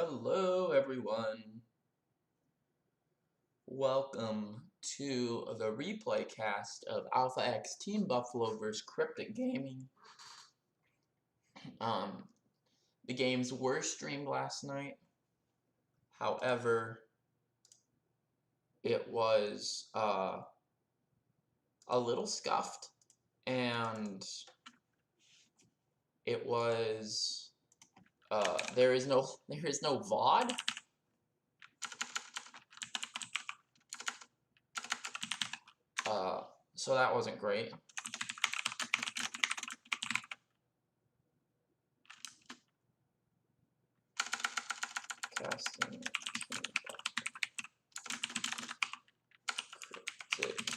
Hello, everyone. Welcome to the replay cast of Alpha X Team Buffalo vs. Cryptic Gaming. The games were streamed last night. However, it was a little scuffed, and it was there is no VOD. So that wasn't great. Casting Cryptic.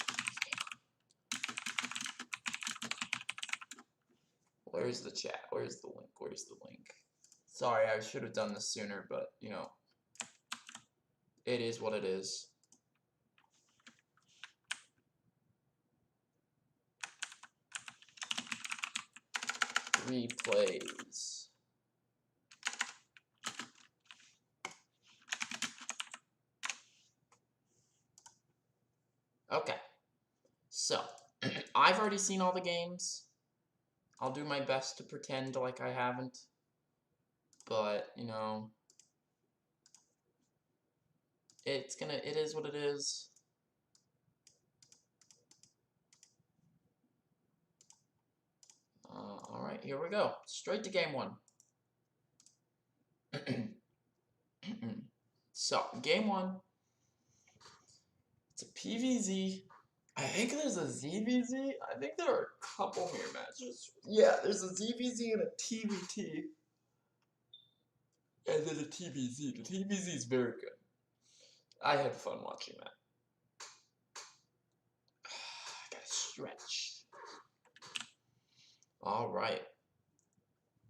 Where's the chat? Where's the link? Where's the link? Sorry, I should have done this sooner, but you know, it is what it is. Replays. Okay, so I've already seen all the games. I'll do my best to pretend like I haven't, but you know, it is what it is. Alright, here we go. Straight to game one. So, game one. It's a PVZ. I think there's a ZVZ. I think there are a couple mirror matches. Yeah, there's a ZVZ and a TVT. And then a TVZ. The TVZ is very good. I had fun watching that. I gotta stretch. Alright.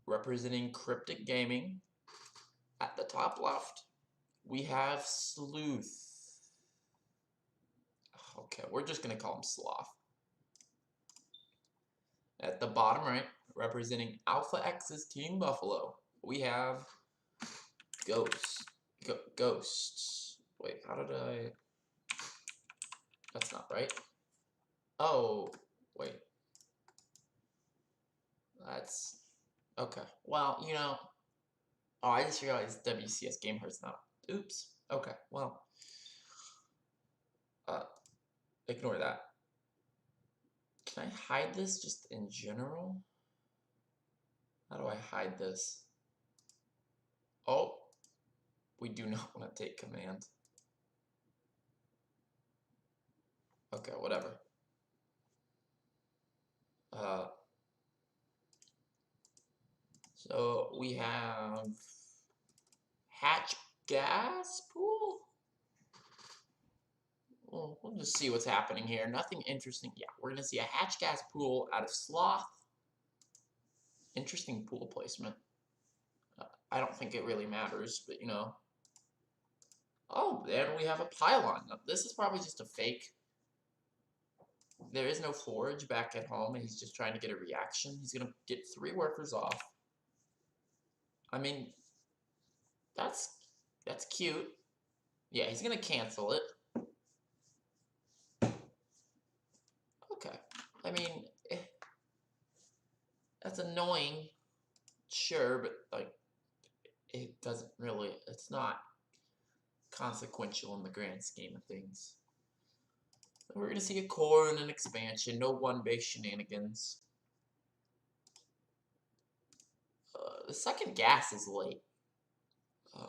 Representing Cryptic Gaming. At the top left, we have Sleuth. Okay, we're just gonna call him Sloth. At the bottom right, representing Alpha X's Team Buffalo, we have Ghosts. Wait, how did I... That's not right. Oh, wait. That's... Okay. Well, you know... Oh, I just realized WCS Game Heart's not... Oops. Okay, well... Ignore that. Can I hide this just in general? How do I hide this? Oh! We do not want to take command. Okay, whatever. So we have hatch gas pool. Well, we'll just see what's happening here. Nothing interesting. Yeah, we're gonna see a hatch gas pool out of Sloth. Interesting pool placement. I don't think it really matters, but you know. Oh, then we have a pylon. Now, this is probably just a fake. There is no forage back at home, and he's just trying to get a reaction. He's gonna get 3 workers off. I mean, that's cute. Yeah, he's gonna cancel it. Okay. I mean, that's annoying. Sure, but like, it doesn't really. It's not consequential in the grand scheme of things. We're gonna see a core and an expansion. No one-base shenanigans. The second gas is late.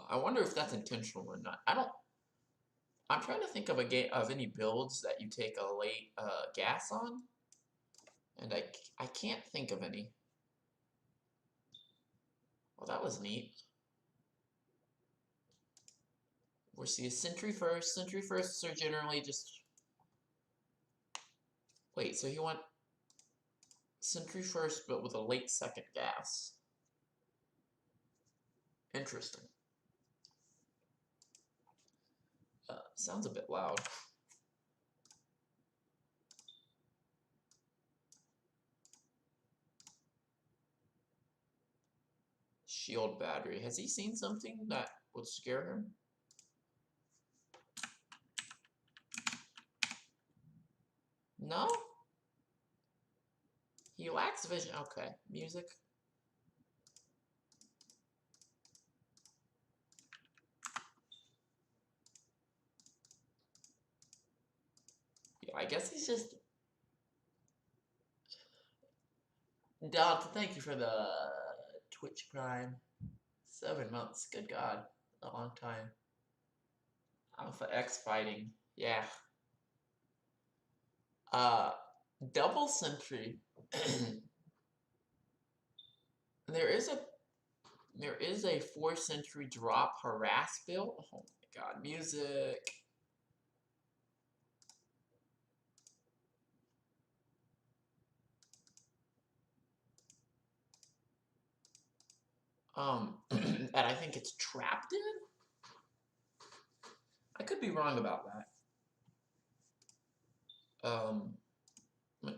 I wonder if that's intentional or not. I'm trying to think of any builds that you take a late gas on, and I can't think of any. Well, that was neat. We'll see a sentry first. Sentry firsts are generally just... Wait, so he went sentry first, but with a late second gas. Interesting. Sounds a bit loud. Shield battery. Has he seen something that would scare him. No? He lacks vision. Okay, music. Yeah, I guess he's just... Dot, thank you for the Twitch Prime. 7 months. Good God. A long time. Alpha X fighting. Yeah. Double Sentry. There is a 4 Sentry drop harass build. Oh my God, music. And I think it's trapped in. I could be wrong about that.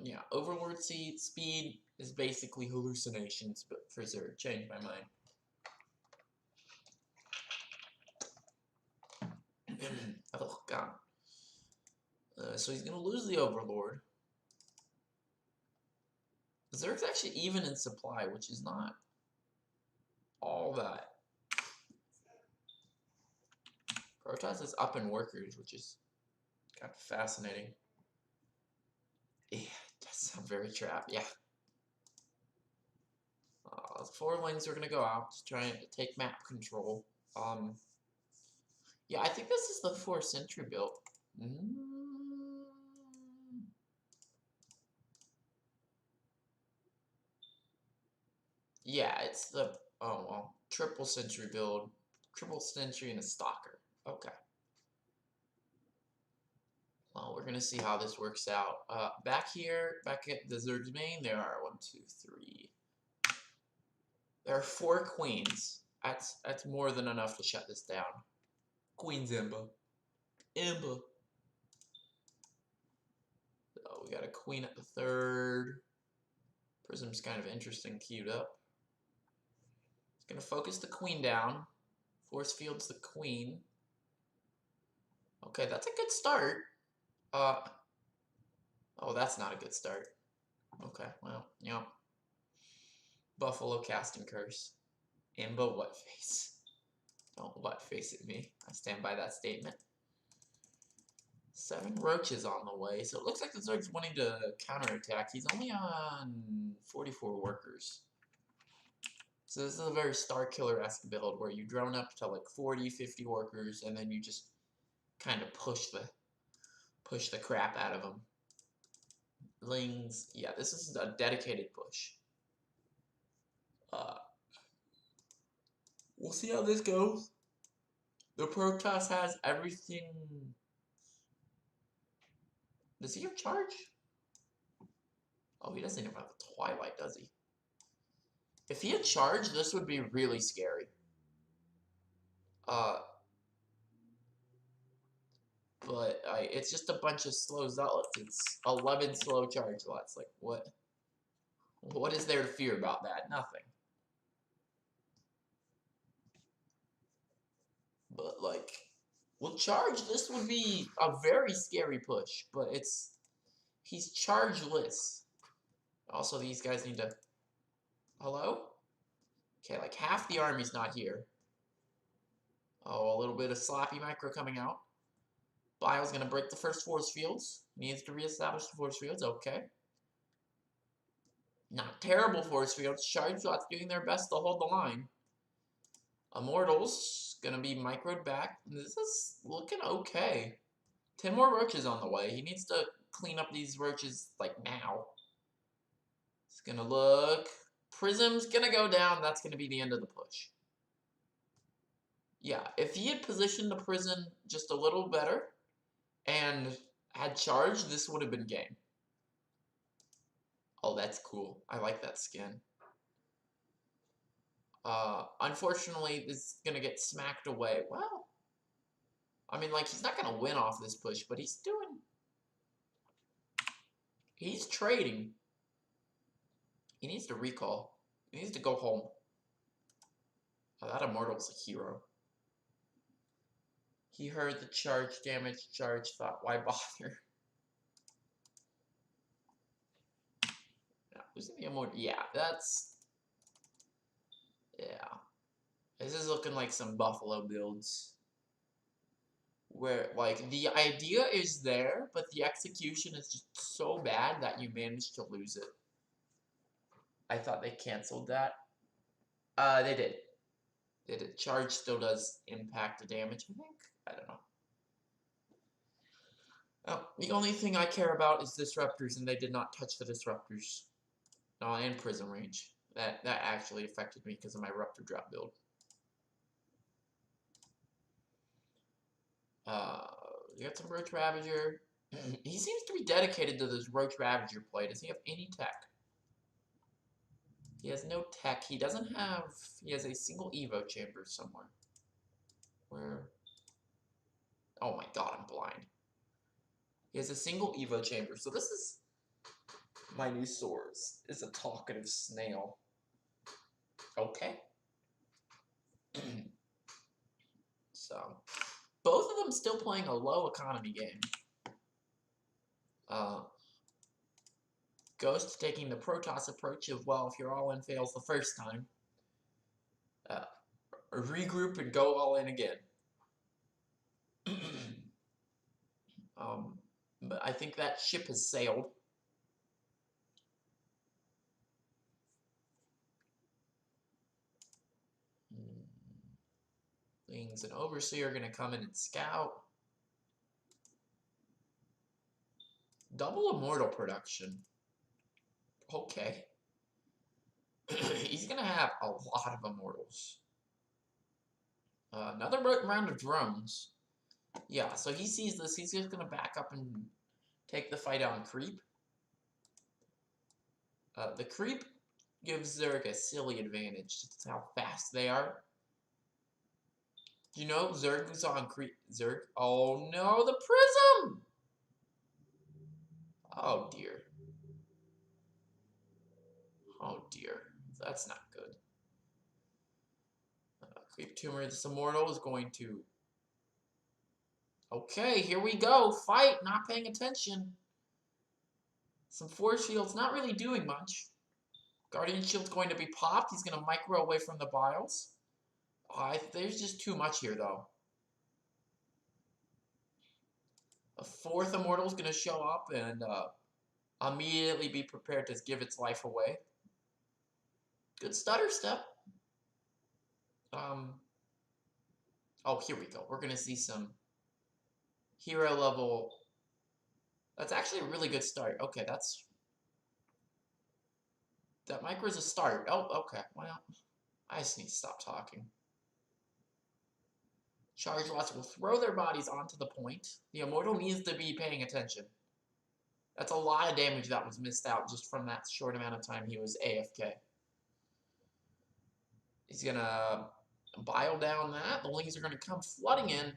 Yeah, Overlord speed is basically hallucinations, but for Zerg. Changed my mind. Oh God. So he's gonna lose the Overlord. Zerg's actually even in supply, which is not all that. Protoss is up in workers, which is kind of fascinating. Yeah, it does sound very trapped. Yeah. 4 lanes are gonna go out, trying to take map control. Yeah, I think this is the 4 Sentry build. Yeah, it's the triple Sentry build, triple Sentry and a Stalker. Okay. Well, we're gonna see how this works out. Back here, back at the Zerg's main, there are 1, 2, 3. There are 4 queens. That's more than enough to shut this down. Queen's Imba. Imba. Oh, we got a queen at the 3rd. Prism's kind of interesting, queued up. It's gonna focus the queen down. Force fields the queen. Okay, that's a good start. Oh, that's not a good start. Okay, well, yeah. Buffalo casting curse. Imba what face? Don't what face at me. I stand by that statement. 7 roaches on the way, so it looks like the Zerg's wanting to counterattack. He's only on 44 workers. So this is a very Star Killer-esque build where you drone up to like 40, 50 workers, and then you just kind of push the crap out of them. Lings, yeah, this is a dedicated push. We'll see how this goes. The Protoss has everything. Does he have charge? Oh, he doesn't even have the Twilight, does he? If he had charge, this would be really scary. But it's just a bunch of slow zealots. It's 11 slow charge lots. Like, what? What is there to fear about that? Nothing. But, like, with charge, this would be a very scary push. But he's chargeless. Also, these guys need to... Hello? Okay, like, half the army's not here. Oh, a little bit of sloppy micro coming out. Bio's going to break the first force fields. Needs to reestablish the force fields. Okay. Not terrible force fields. Shard Shot's doing their best to hold the line. Immortals going to be microed back. This is looking okay. 10 more roaches on the way. He needs to clean up these roaches, like, now. It's going to look... Prism's going to go down. That's going to be the end of the push. Yeah, if he had positioned the Prism just a little better and had charge, this would have been game. Oh, that's cool. I like that skin. Unfortunately, this is going to get smacked away. Well, I mean, like, he's not going to win off this push, but he's trading. He needs to recall. He needs to go home. Oh, that Immortal's a hero. He heard the charge damage, thought, why bother? Yeah, losing the immortal. Yeah, that's. Yeah. This is looking like some Buffalo builds. Where, like, the idea is there, but the execution is just so bad that you manage to lose it. I thought they canceled that. They did. They did. Charge still does impact the damage, I think. I don't know. The only thing I care about is disruptors, and they did not touch the disruptors. And prism range. That actually affected me because of my Rupture Drop build. You got some Roach Ravager. He seems to be dedicated to this Roach Ravager play. Does he have any tech? He has no tech. He doesn't have... He has a single Evo chamber somewhere. Where? Oh my god, I'm blind. He has a single Evo chamber. So this is... My new source is a talkative snail. Okay. So... Both of them still playing a low economy game. Ghost taking the Protoss approach of, well, if your all-in fails the first time, regroup and go all in again. But I think that ship has sailed. Things and Overseer are going to come in and scout. Double Immortal production. Okay. He's going to have a lot of Immortals. Another round of drones. Yeah, so he sees this. He's just going to back up and take the fight on Creep. The Creep gives Zerg a silly advantage. That's how fast they are. You know, Zerg was on Creep. Zerg. Oh no, the Prism! Oh dear. Oh dear. That's not good. Creep Tumor, this Immortal is going to... Okay, here we go. Fight, not paying attention. Some Force Shields, not really doing much. Guardian Shield's going to be popped. He's going to micro away from the Biles. There's just too much here, though. A fourth Immortal is going to show up and immediately be prepared to give its life away. Good stutter step. Oh, here we go. We're going to see some hero level. That's actually a really good start. Okay, that's... That micro is a start. Oh, okay. Well, I just need to stop talking. Charge lots will throw their bodies onto the point. The Immortal needs to be paying attention. That's a lot of damage that was missed out just from that short amount of time he was AFK. He's gonna bile down that. The Lings are gonna come flooding in.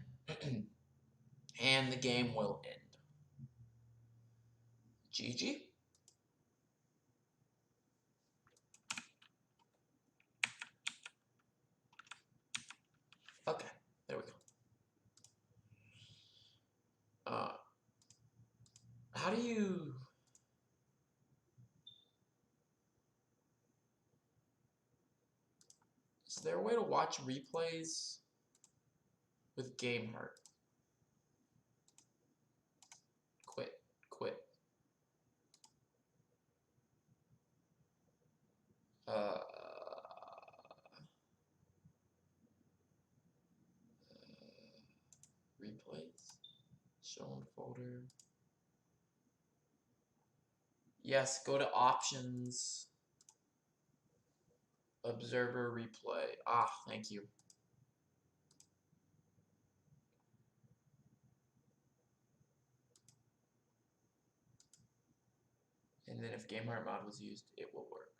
And the game will end. GG. Okay, there we go. How do you... Is there a way to watch replays with Game Heart? Quit. Replays. Shown folder. Yes, go to options. Observer replay. Ah, thank you. And then if GameHeart mod was used, it will work.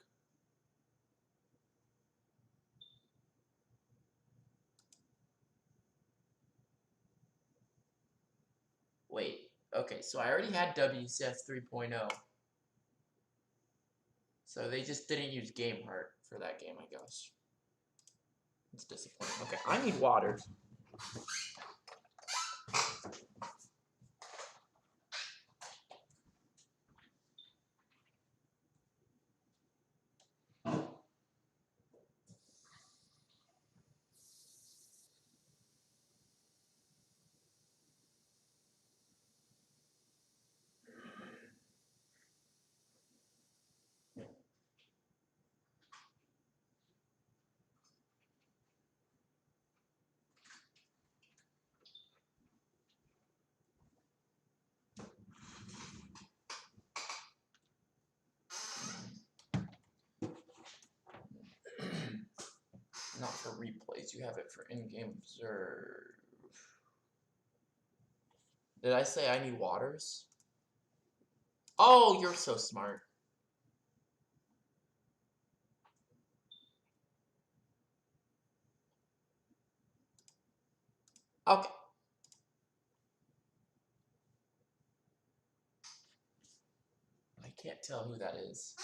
Wait, okay, so I already had WCS 3.0. So they just didn't use GameHeart for that game, I guess. It's disappointing. Okay, I need water. replays. You have it for in-game observe. Did I say I need waters? Oh, you're so smart. Okay. I can't tell who that is.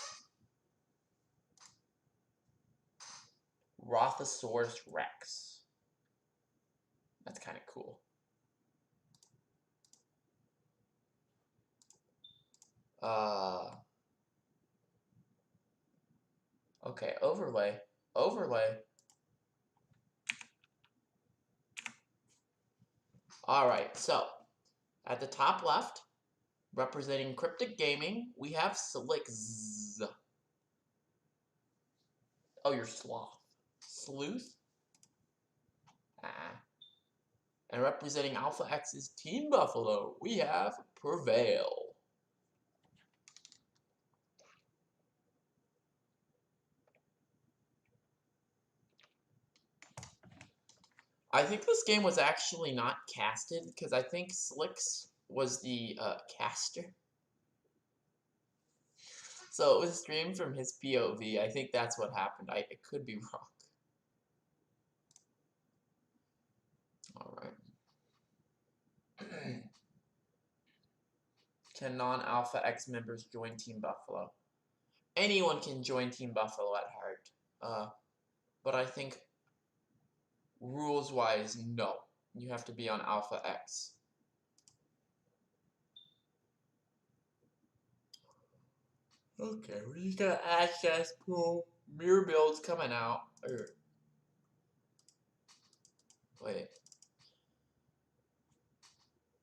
Rothosaurus Rex. That's kind of cool. Okay, overlay. Overlay. Alright, so, at the top left, representing Cryptic Gaming, we have Slicks. Oh, you're Sloth. Sleuth? And representing Alpha X's Team Buffalo, we have Prevail. I think this game was actually not casted, because I think Slicks was the caster. So it was streamed from his POV. I think that's what happened. I could be wrong. Alright. Can non-Alpha X members join Team Buffalo? Anyone can join Team Buffalo at heart. But I think rules-wise, no. You have to be on Alpha X. Okay, we just got access pool. Mirror builds coming out. Wait.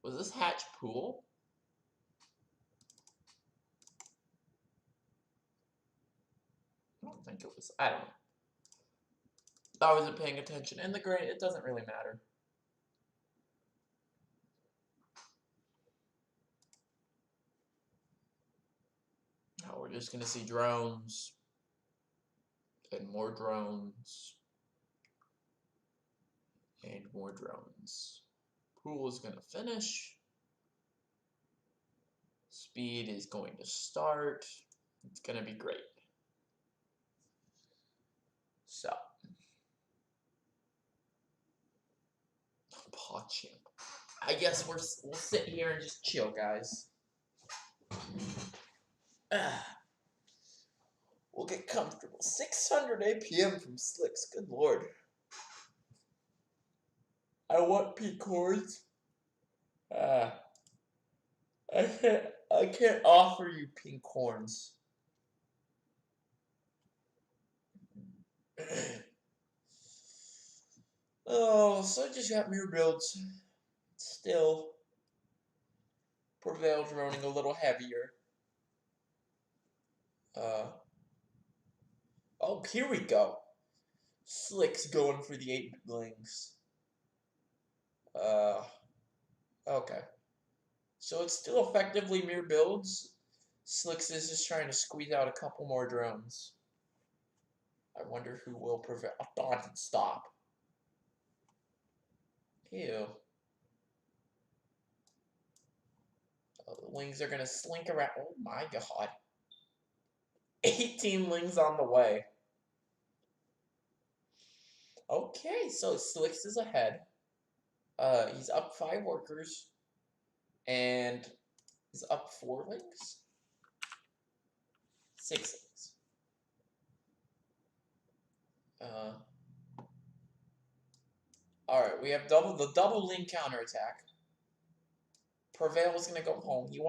Was this hatch pool? I don't think it was. I don't know. I wasn't paying attention. In the gray, it doesn't really matter. Now we're just gonna see drones. And more drones. And more drones. Pool is gonna finish. Speed is going to start. It's gonna be great. So. Paw champ. I guess we'll sit here and just chill, guys. We'll get comfortable. 600 APM from Slicks. Good lord. I want pink cords. I can't offer you pink horns. Oh, so I just got mirror builds. Still, Prevail's running a little heavier. Oh, here we go. Slick's going for the 8 blings. Okay. So it's still effectively mirror builds. Slicks is just trying to squeeze out a couple more drones. I wonder who will prevail. I thought it'd stop. Ew. Oh, the wings are gonna slink around. Oh my god. 18 wings on the way. Okay, so Slicks is ahead. He's up 5 workers. And he's up 4 wings. 6 wings. Alright, we have the double link counterattack. Prevail is gonna go home. He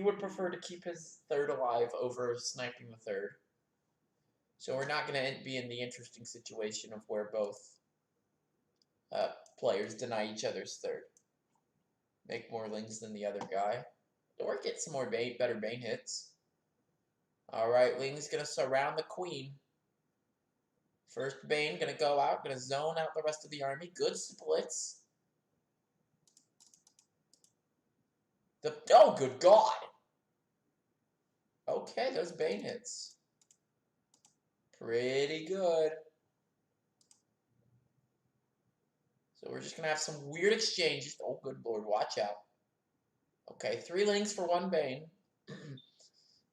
would prefer to keep his third alive over sniping the third. So we're not gonna be in the interesting situation of where both players deny each other's third. Make more lings than the other guy. Or get some more better bane hits. Alright, Ling's gonna surround the queen. First Bane gonna go out, gonna zone out the rest of the army. Good splits. Oh, good God! Okay, those Bane hits. Pretty good. So we're just going to have some weird exchanges. Oh, good lord, watch out. Okay, 3 Lings for 1 Bane.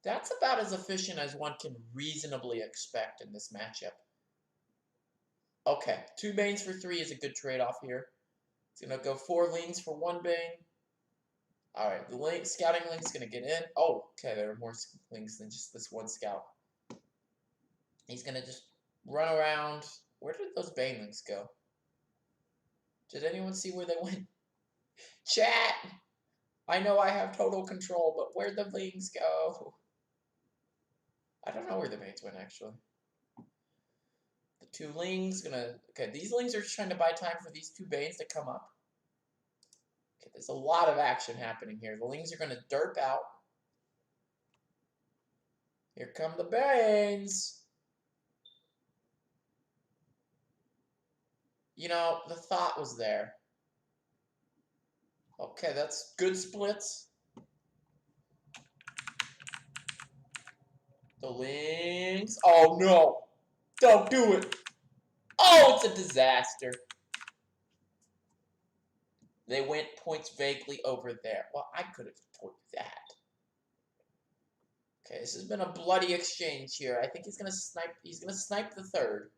That's about as efficient as one can reasonably expect in this matchup. Okay, 2 Banes for 3 is a good trade-off here. It's going to go 4 Lings for 1 Bane. Alright, the scouting link's going to get in. Oh, okay, there are more links than just this one scout. He's going to just run around. Where did those Bane links go? Did anyone see where they went? Chat! I know I have total control, but where'd the links go? I don't know where the Banes went, actually. The 2 Lings gonna... Okay, these Lings are just trying to buy time for these 2 Banes to come up. Okay, there's a lot of action happening here. The Lings are gonna derp out. Here come the Banes! You know, the thought was there. Okay, that's good splits. The Lings... Oh, no! Don't do it! Oh, it's a disaster. They went points vaguely over there. Well, I could have told you that. Okay, this has been a bloody exchange here. I think he's gonna snipe. He's gonna snipe the 3rd.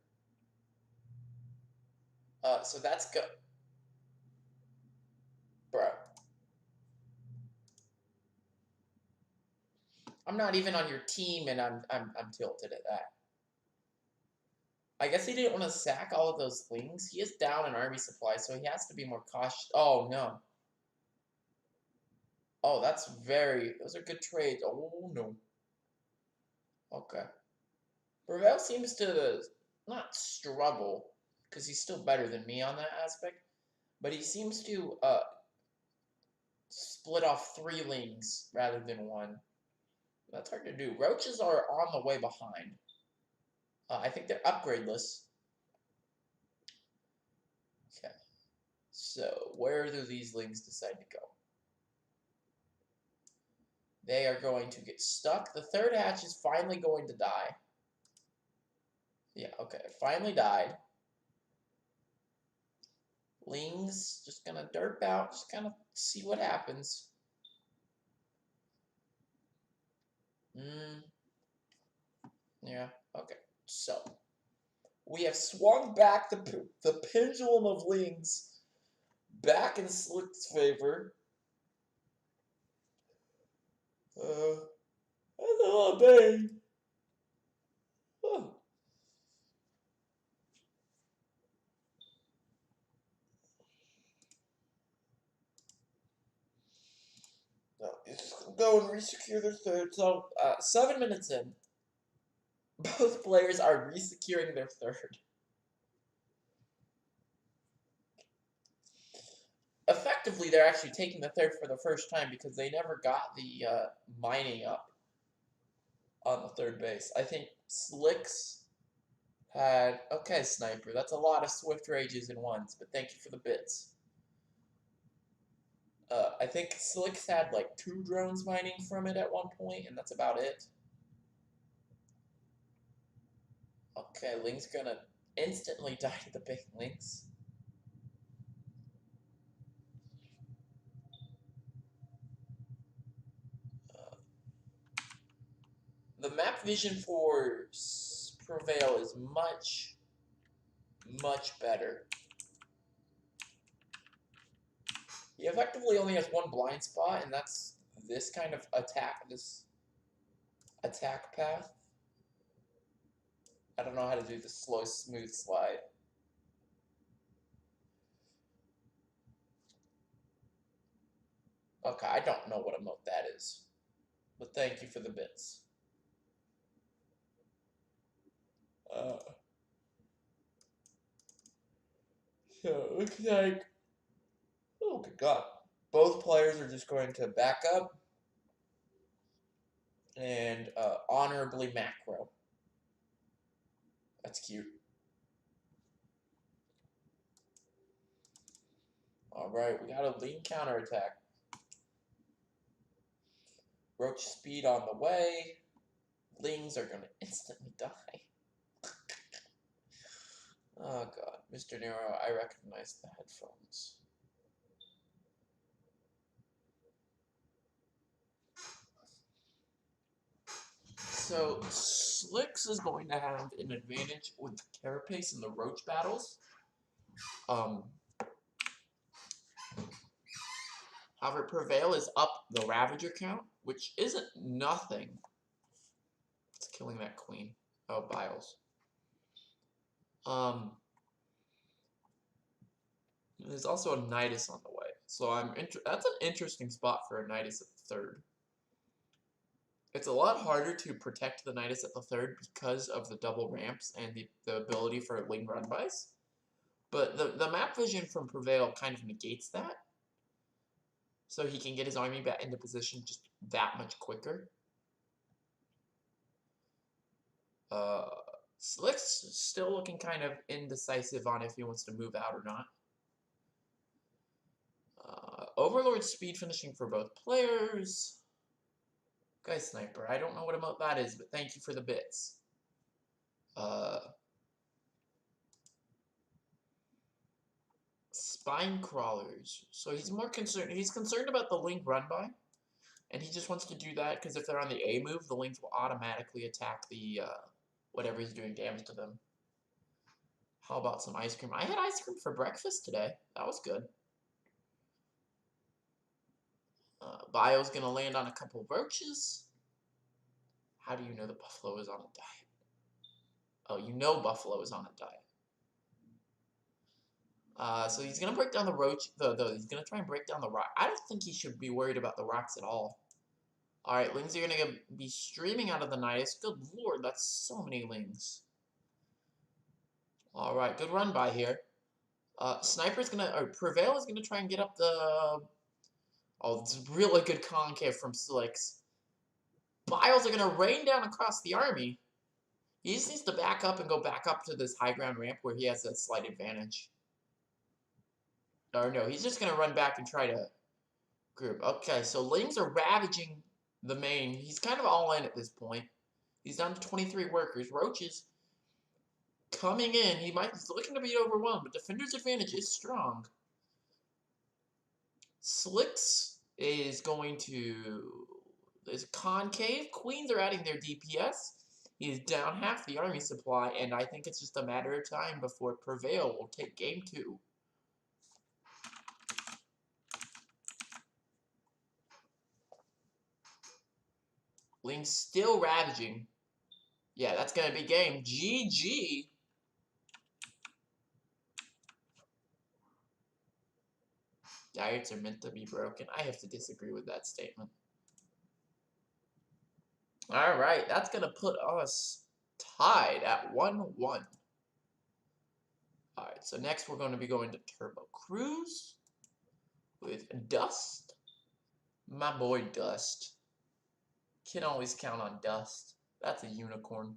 So that's good, bro. I'm not even on your team, and I'm tilted at that. I guess he didn't want to sack all of those Lings. He is down in army supply, so he has to be more cautious. Oh no. Oh, that's very. Those are good trades. Oh no. Okay. Ravel seems to not struggle because he's still better than me on that aspect, but he seems to split off 3 Lings rather than 1. That's hard to do. Roaches are on the way behind. I think they're upgradeless. Okay. So, where do these Lings decide to go? They are going to get stuck. The 3rd hatch is finally going to die. Yeah, okay. It finally died. Lings just gonna derp out. Just kind of see what happens. Yeah, okay. So, we have swung back the pendulum of Lings back in Slick's favor. That's a lot of Bane. Huh. No, he's just gonna go and resecure their 3rd. So, 7 minutes in, both players are resecuring their 3rd. Effectively, they're actually taking the 3rd for the first time because they never got the mining up on the 3rd base. I think Slicks had... Okay, Sniper, that's a lot of Swift Rages in ones, but thank you for the bits. I think Slicks had like 2 drones mining from it at one point, and that's about it. Okay, Link's gonna instantly die to the big Lynx. The map vision for Prevail is much, much better. He effectively only has 1 blind spot, and that's this kind of attack, this attack path. I don't know how to do the slow, smooth slide. Okay, I don't know what emote that is, but thank you for the bits. So it looks like, oh good god, both players are just going to back up and honorably macro. That's cute. Alright, we got a lean counterattack. Roach speed on the way. Lings are going to instantly die. Oh god. Mr. Nero, I recognize the headphones. So, Slicks is going to have an advantage with the Carapace in the Roach battles. However, Prevail is up the Ravager count, which isn't nothing. It's killing that queen. Oh, Biles. There's also a Nidus on the way. So that's an interesting spot for a Nidus at the third. It's a lot harder to protect the Nidus at the third because of the double ramps and the ability for Ling run-bys. But the map vision from Prevail kind of negates that. So he can get his army back into position just that much quicker. Slick's still looking kind of indecisive on if he wants to move out or not. Overlord speed finishing for both players. Guy Sniper, I don't know what emote that is, but thank you for the bits. Spine crawlers. So he's more concerned. He's concerned about the Link run by, and he just wants to do that because if they're on the A move, the Links will automatically attack the whatever he's doing damage to them. How about some ice cream? I had ice cream for breakfast today. That was good. Bio's gonna land on a couple roaches. How do you know the buffalo is on a diet? Oh, you know buffalo is on a diet. So he's gonna break down the roach. He's gonna try and break down the rock. I don't think he should be worried about the rocks at all. All right, Lings are gonna be streaming out of the Nidus. Good lord, that's so many Lings. All right, good run by here. Prevail is gonna try and get up the. Oh, it's really good concave from Slicks. Biles are gonna rain down across the army. He just needs to back up and go back up to this high ground ramp where he has a slight advantage. Or no, he's just gonna run back and try to group. Okay, so Lings are ravaging the main. He's kind of all in at this point. He's down to 23 workers. Roach is coming in. He's looking to be overwhelmed, but Defender's advantage is strong. Slicks is going to... There's concave. Queens are adding their DPS. He's down half the army supply, and I think it's just a matter of time before Prevail will take game 2. Ling's still ravaging. Yeah, that's going to be game. GG. Diets are meant to be broken. I have to disagree with that statement. Alright, that's going to put us tied at 1-1. Alright, so next we're going to be going to Turbo Cruise with Dust. My boy Dust. Can always count on Dust. That's a unicorn.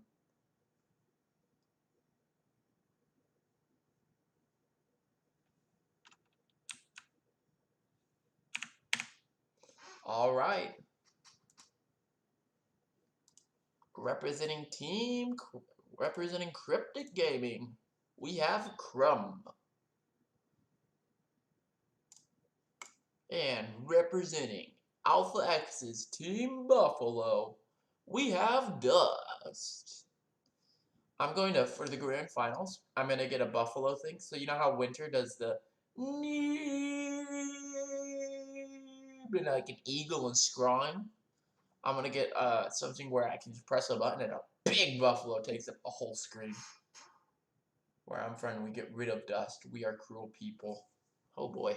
Alright. Representing Cryptic Gaming, we have Crumb. And representing Alpha X's Team Buffalo, we have Dust. I'm going to, for the grand finals, I'm going to get a Buffalo thing. So you know how Winter does the like an eagle and scrawling? I'm going to get something where I can just press a button and a big Buffalo takes up the whole screen. Where I'm from, we get rid of Dust. We are cruel people. Oh boy.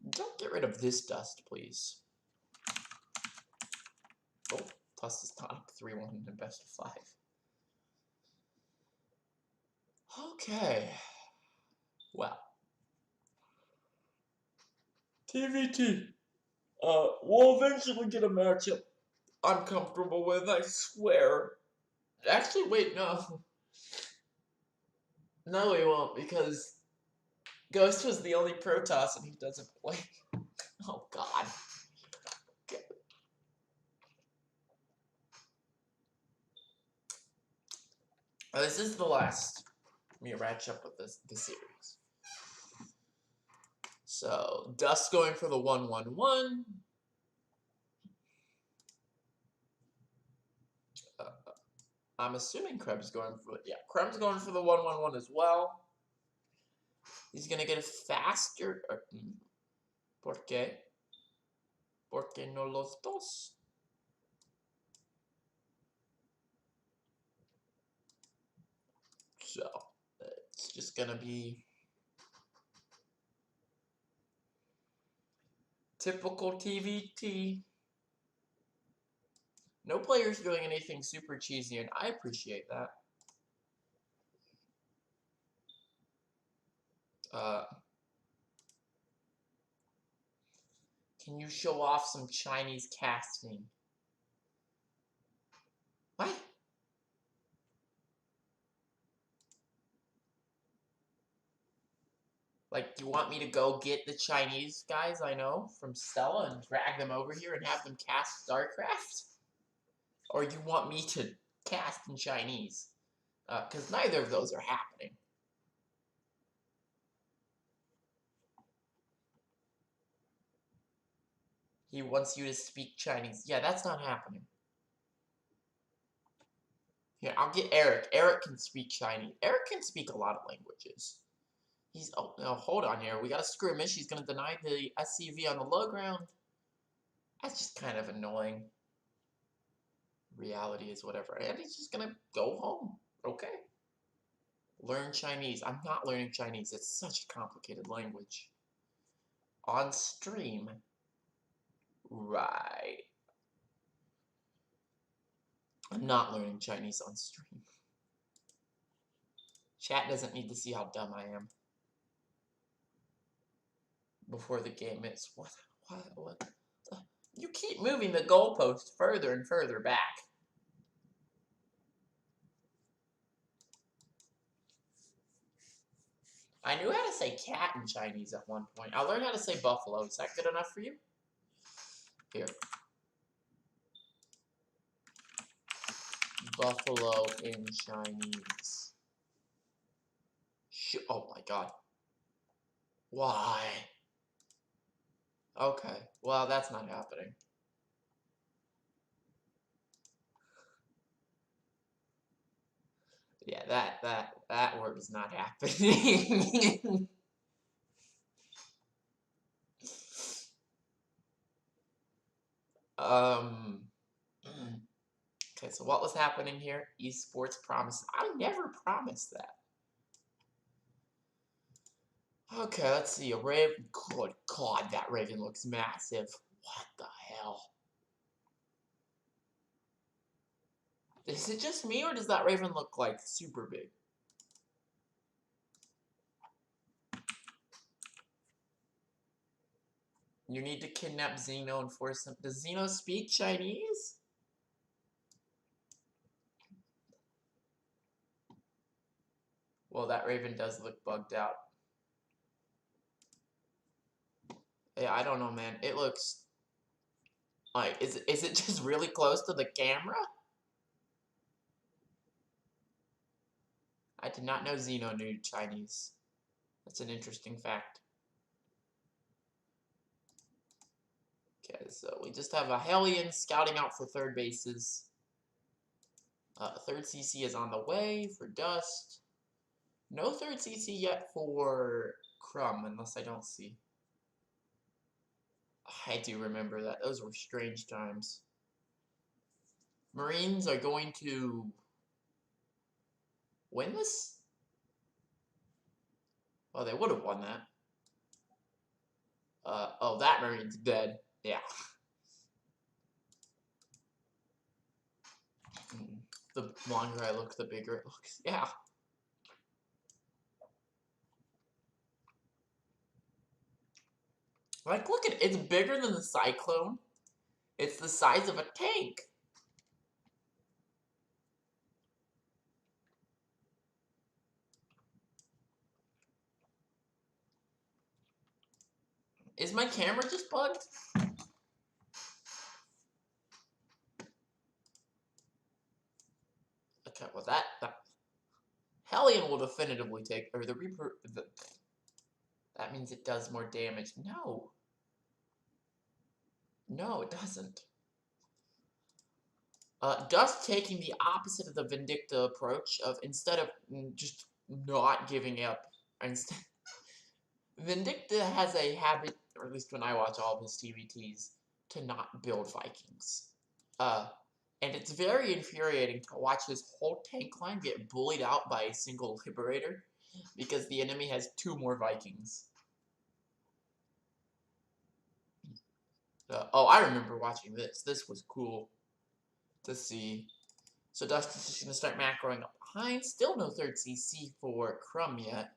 Don't get rid of this Dust, please. Oh, Dust is not up 3-1 in the best of 5. Okay. Well. TVT. We'll eventually get a matchup I'm comfortable with, I swear. Actually, wait, no. No, we won't, because Ghost was the only Protoss and he doesn't play. Oh, God. This is the last match up with the series. So Dust going for the 1-1-1. I'm assuming Krebs going for Krebs going for the 1-1-1 as well. He's gonna get a faster. ¿Por qué? ¿Por qué no los dos? So it's just gonna be typical TVT. No players doing anything super cheesy, and I appreciate that. Can you show off some Chinese casting? What? Like, you want me to go get the Chinese guys I know from Stella and drag them over here and have them cast StarCraft? Or you want me to cast in Chinese? Because neither of those are happening. He wants you to speak Chinese. Yeah, that's not happening. Here, I'll get Eric. Eric can speak Chinese. Eric can speak a lot of languages. Oh, no, hold on here. We got a skirmish. He's going to deny the SCV on the low ground. That's just kind of annoying. Reality is whatever. And he's just going to go home. Okay. Learn Chinese. I'm not learning Chinese. It's such a complicated language. On stream. Right. I'm not learning Chinese on stream. Chat doesn't need to see how dumb I am. Before the game is. What? You keep moving the goalpost further and further back. I knew how to say cat in Chinese at one point. I learned how to say buffalo. Is that good enough for you? Here. Buffalo in Chinese. Oh my god. Why? Okay. Well, that's not happening. Yeah, that word is not happening. Okay, so what was happening here? Esports promise. I never promised that. Okay, let's see. A Raven. Good God, that Raven looks massive. What the hell? Is it just me, or does that Raven look like super big? You need to kidnap Xeno and force him. Does Xeno speak Chinese? Well, that Raven does look bugged out. Yeah, I don't know, man. It looks like, is it just really close to the camera? I did not know Xeno knew Chinese. That's an interesting fact. Okay, so we just have a Hellion scouting out for third bases. Third CC is on the way for Dust. No third CC yet for Crumb, unless I don't see. I do remember that. Those were strange times. Marines are going to win this? Oh, they would have won that. Oh, that Marine's dead. Yeah. The longer I look, the bigger it looks. Yeah. Like, look at it. It's bigger than the Cyclone. It's the size of a tank. Is my camera just bugged? Okay, well that will definitively take, or the Reaper, that means it does more damage. No. No, it doesn't. Dust taking the opposite of the Vindicta approach of instead of just not giving up. Instead, Vindicta has a habit, or at least when I watch all of his TVTs, to not build Vikings. And it's very infuriating to watch his whole tank line get bullied out by a single Liberator because the enemy has 2 more Vikings. Oh, I remember watching this. This was cool to see. So Dust is just going to start macroing up behind. Still no 3rd CC for Crumb yet.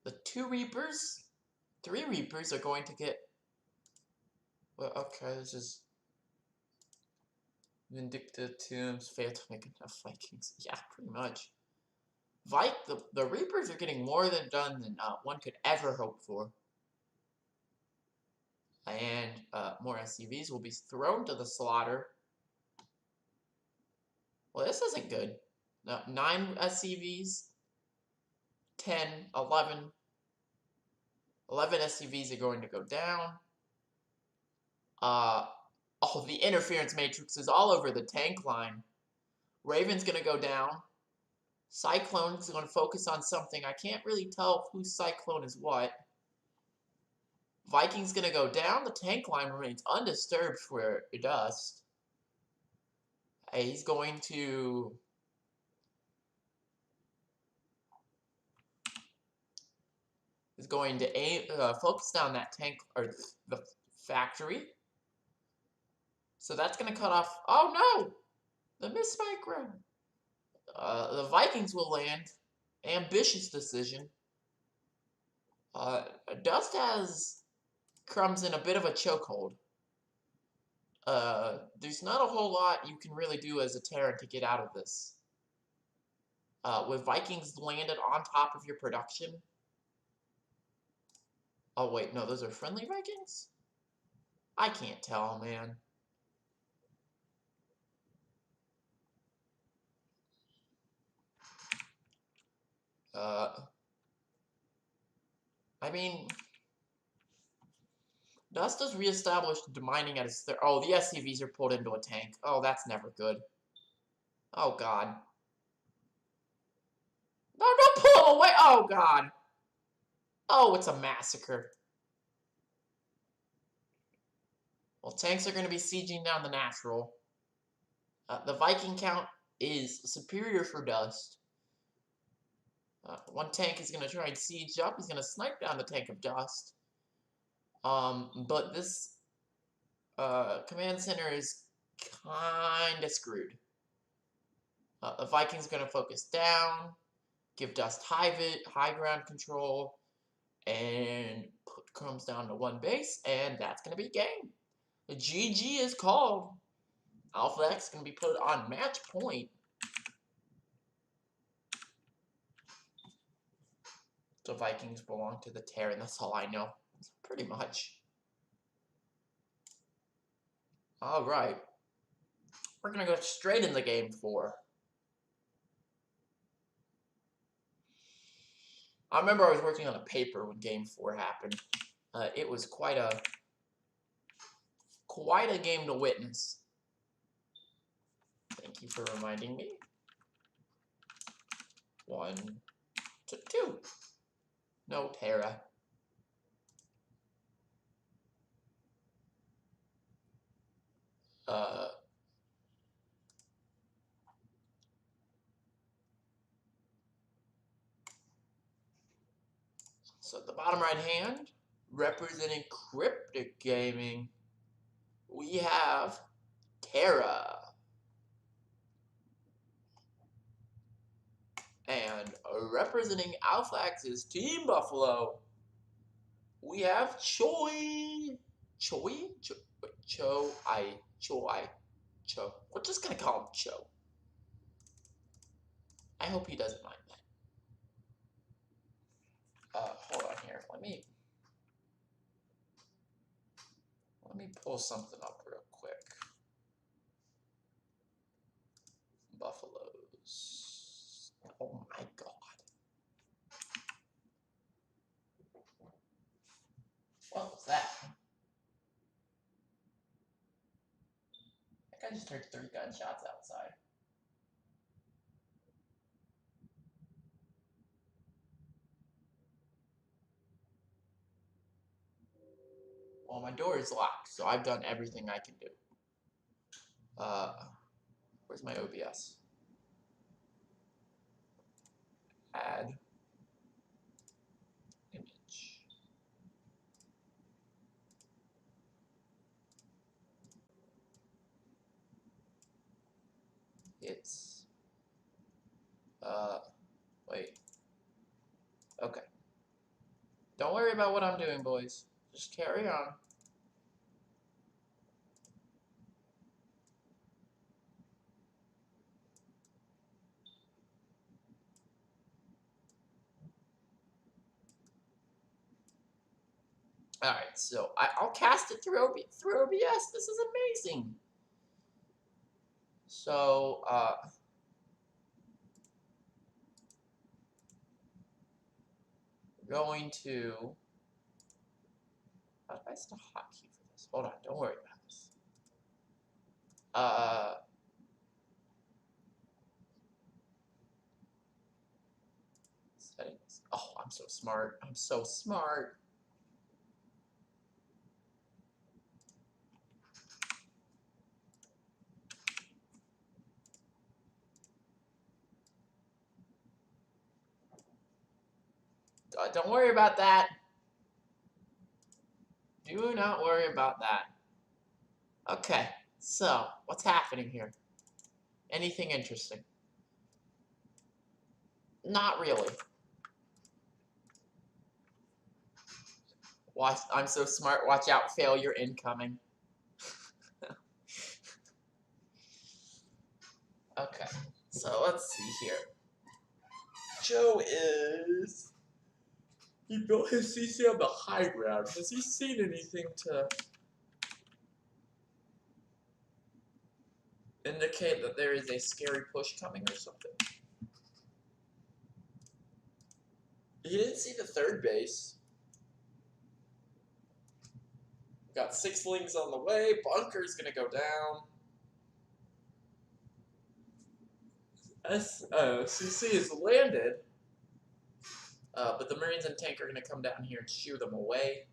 The 2 Reapers, 3 Reapers are going to get... Well, okay, this is... Vindicta Tombs failed to make enough Vikings. Yeah, pretty much. The Reapers are getting more than done than one could ever hope for. And more SCVs will be thrown to the slaughter. Well, this isn't good. No, 9 SCVs, 10, 11. 11 SCVs are going to go down. Oh, the interference matrix is all over the tank line. Raven's going to go down. Cyclone's going to focus on something. I can't really tell whose Cyclone is what. Viking's going to go down. The tank line remains undisturbed for Dust. He's going to... focus down that tank, or the factory. So that's going to cut off... Oh no! The miss micro. The Vikings will land. Ambitious decision. Dust has Crumbs in a bit of a chokehold. There's not a whole lot you can really do as a Terran to get out of this. With Vikings landed on top of your production. Oh wait, no, those are friendly Vikings? I can't tell, man. I mean, Dust has reestablished demining at his oh, the SCVs are pulled into a tank. Oh, that's never good. Oh, God. No, don't pull away! Oh, God. Oh, it's a massacre. Well, tanks are going to be sieging down the natural. The Viking count is superior for Dust. One tank is going to try and siege up. He's going to snipe down the tank of Dust. But this command center is kind of screwed. The Vikings are going to focus down, give Dust high ground control, and put Crumbs down to 1 base, and that's going to be game. The GG is called. Alpha X is going to be put on match point. The Vikings belong to the Terran, that's all I know. Pretty much. Alright. We're going to go straight into game 4. I remember I was working on a paper when game 4 happened. It was quite a game to witness. Thank you for reminding me. 1 to 2. No Terra. So at the bottom right hand, representing Cryptic Gaming, we have Terra. And representing Alpha X's Team Buffalo, we have Choi. Choi? Cho. We're just gonna call him Cho. I hope he doesn't mind that. Hold on here. Let me pull something up real quick. Buffalo. Oh my god. What was that? I just heard 3 gunshots outside. Well, my door is locked, so I've done everything I can do. Where's my OBS? Add image. It's wait. Okay. Don't worry about what I'm doing, boys. Just carry on. Alright, so I'll cast it through OBS. This is amazing. So, we're going to... How do I set a hotkey for this? Hold on, don't worry about this. Settings. Oh, I'm so smart. I'm so smart. Don't worry about that. Do not worry about that. Okay, so what's happening here? Anything interesting? Not really. Watch, I'm so smart. Watch out, failure incoming. Okay, so let's see here. Joe is... He built his CC on the high ground. Has he seen anything to indicate that there is a scary push coming or something? He didn't see the third base. Got 6 lings on the way. Bunker's gonna go down. CC is landed. But the Marines and tank are gonna come down here and shoo them away.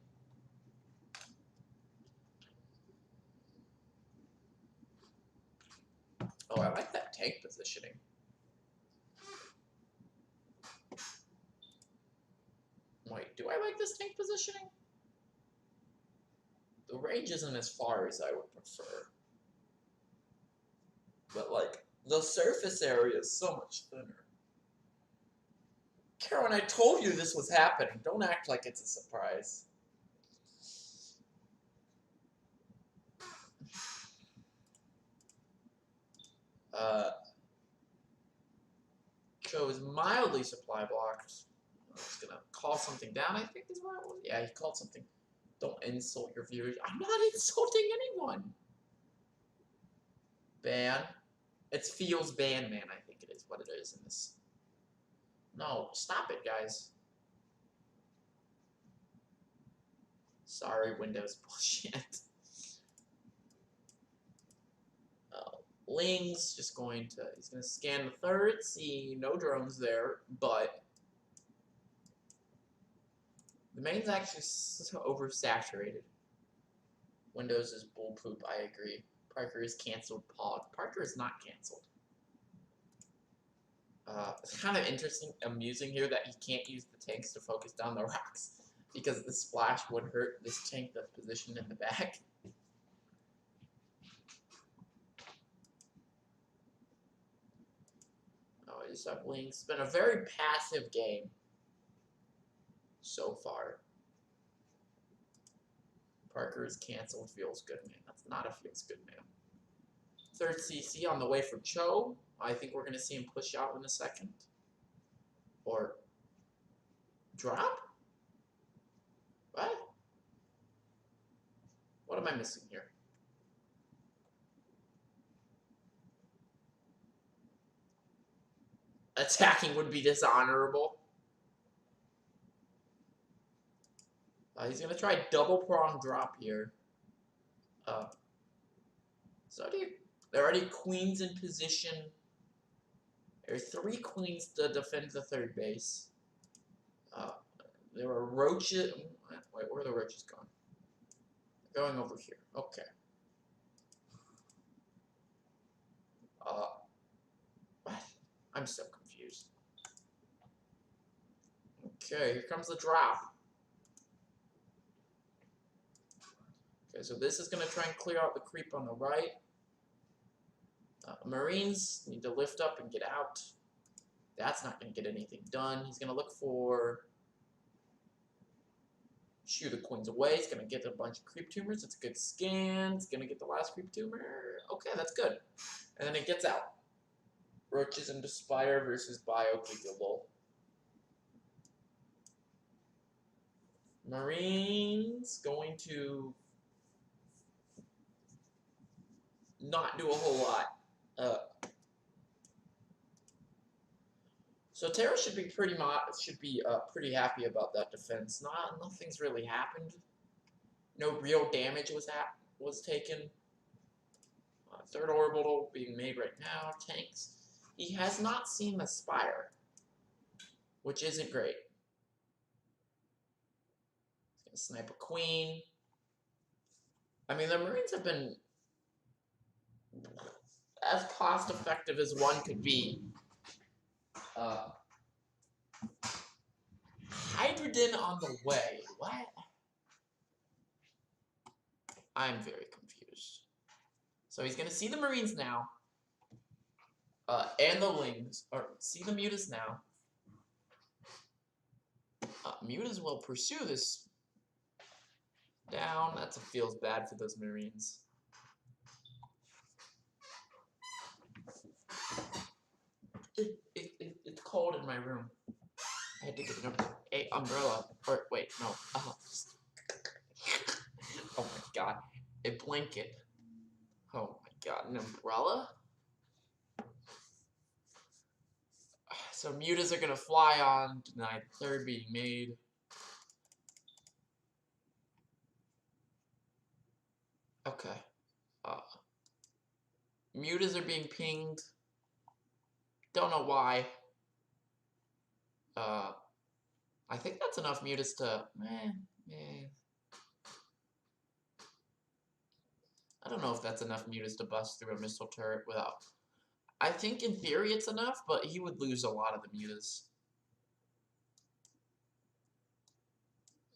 Oh, I like that tank positioning. Wait, do I like this tank positioning? The range isn't as far as I would prefer. But, like, the surface area is so much thinner. Karen, I told you this was happening. Don't act like it's a surprise. Chose mildly supply blocked. I was gonna call something down, I think is what it was. Yeah, he called something. Don't insult your viewers. I'm not insulting anyone. Ban. It's Feels Ban Man, I think it is what it is in this. No, stop it, guys. Sorry, Windows bullshit. Ling's just going to, he's going to scan the third, see no drones there, but the main's actually so oversaturated. Windows is bull poop, I agree. Parker is canceled, Pog. Parker is not canceled. It's kind of interesting, amusing here that he can't use the tanks to focus down the rocks because the splash would hurt this tank that's positioned in the back. Oh, I just have Lings. It's been a very passive game so far. Parker is canceled, feels good, man. That's not a feels good, man. Third CC on the way for Cho. I think we're going to see him push out in a second. Or drop? What? What am I missing here? attacking would be dishonorable. He's gonna try double prong drop here. So there are already queens in position. There are 3 queens to defend the third base. There are roaches. Wait, where are the roaches gone? They're going over here. Okay. What? I'm so confused. Okay, here comes the drop. Okay, so this is going to try and clear out the creep on the right. Marines need to lift up and get out. That's not going to get anything done. He's going to look for... Shoo the queens away. He's going to get a bunch of creep tumors. It's a good scan. He's going to get the last creep tumor. Okay, that's good. And then it gets out. Roaches into Spire versus Bioclickable. Marines going to not do a whole lot. So Terra should be pretty happy about that defense. Nothing's really happened. No real damage was taken. Third orbital being made right now. Tanks. He has not seen the Spire, which isn't great. He's gonna snipe a queen. I mean, the Marines have been as cost effective as one could be. Hydrogen on the way. What? I'm very confused. So he's gonna see the Marines now. And the Lings. Or see the Mutas now. Mutas will pursue this down. That feels bad for those Marines. It's cold in my room. I had to get an umbrella. Or, wait, no. Oh my god. A blanket. Oh my god, an umbrella? So mutas are gonna fly on, denied third being made. Okay. Mutas are being pinged. Don't know why. I think that's enough mutas to... I don't know if that's enough mutas to bust through a missile turret without... I think in theory it's enough, but he would lose a lot of the mutas.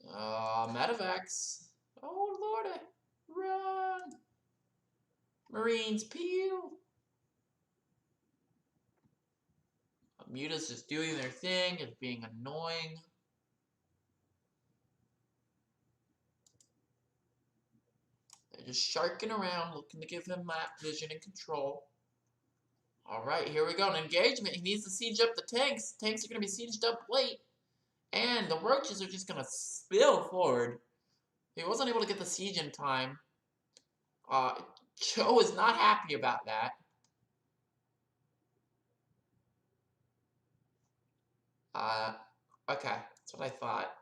Medivacs. Oh lordy. Run! Marines, peel! Mutas just doing their thing, it's being annoying. They're just sharking around, looking to give him map vision and control. Alright, here we go. An engagement. He needs to siege up the tanks. Tanks are going to be sieged up late. And the roaches are just going to spill forward. He wasn't able to get the siege in time. Joe is not happy about that. Okay. That's what I thought.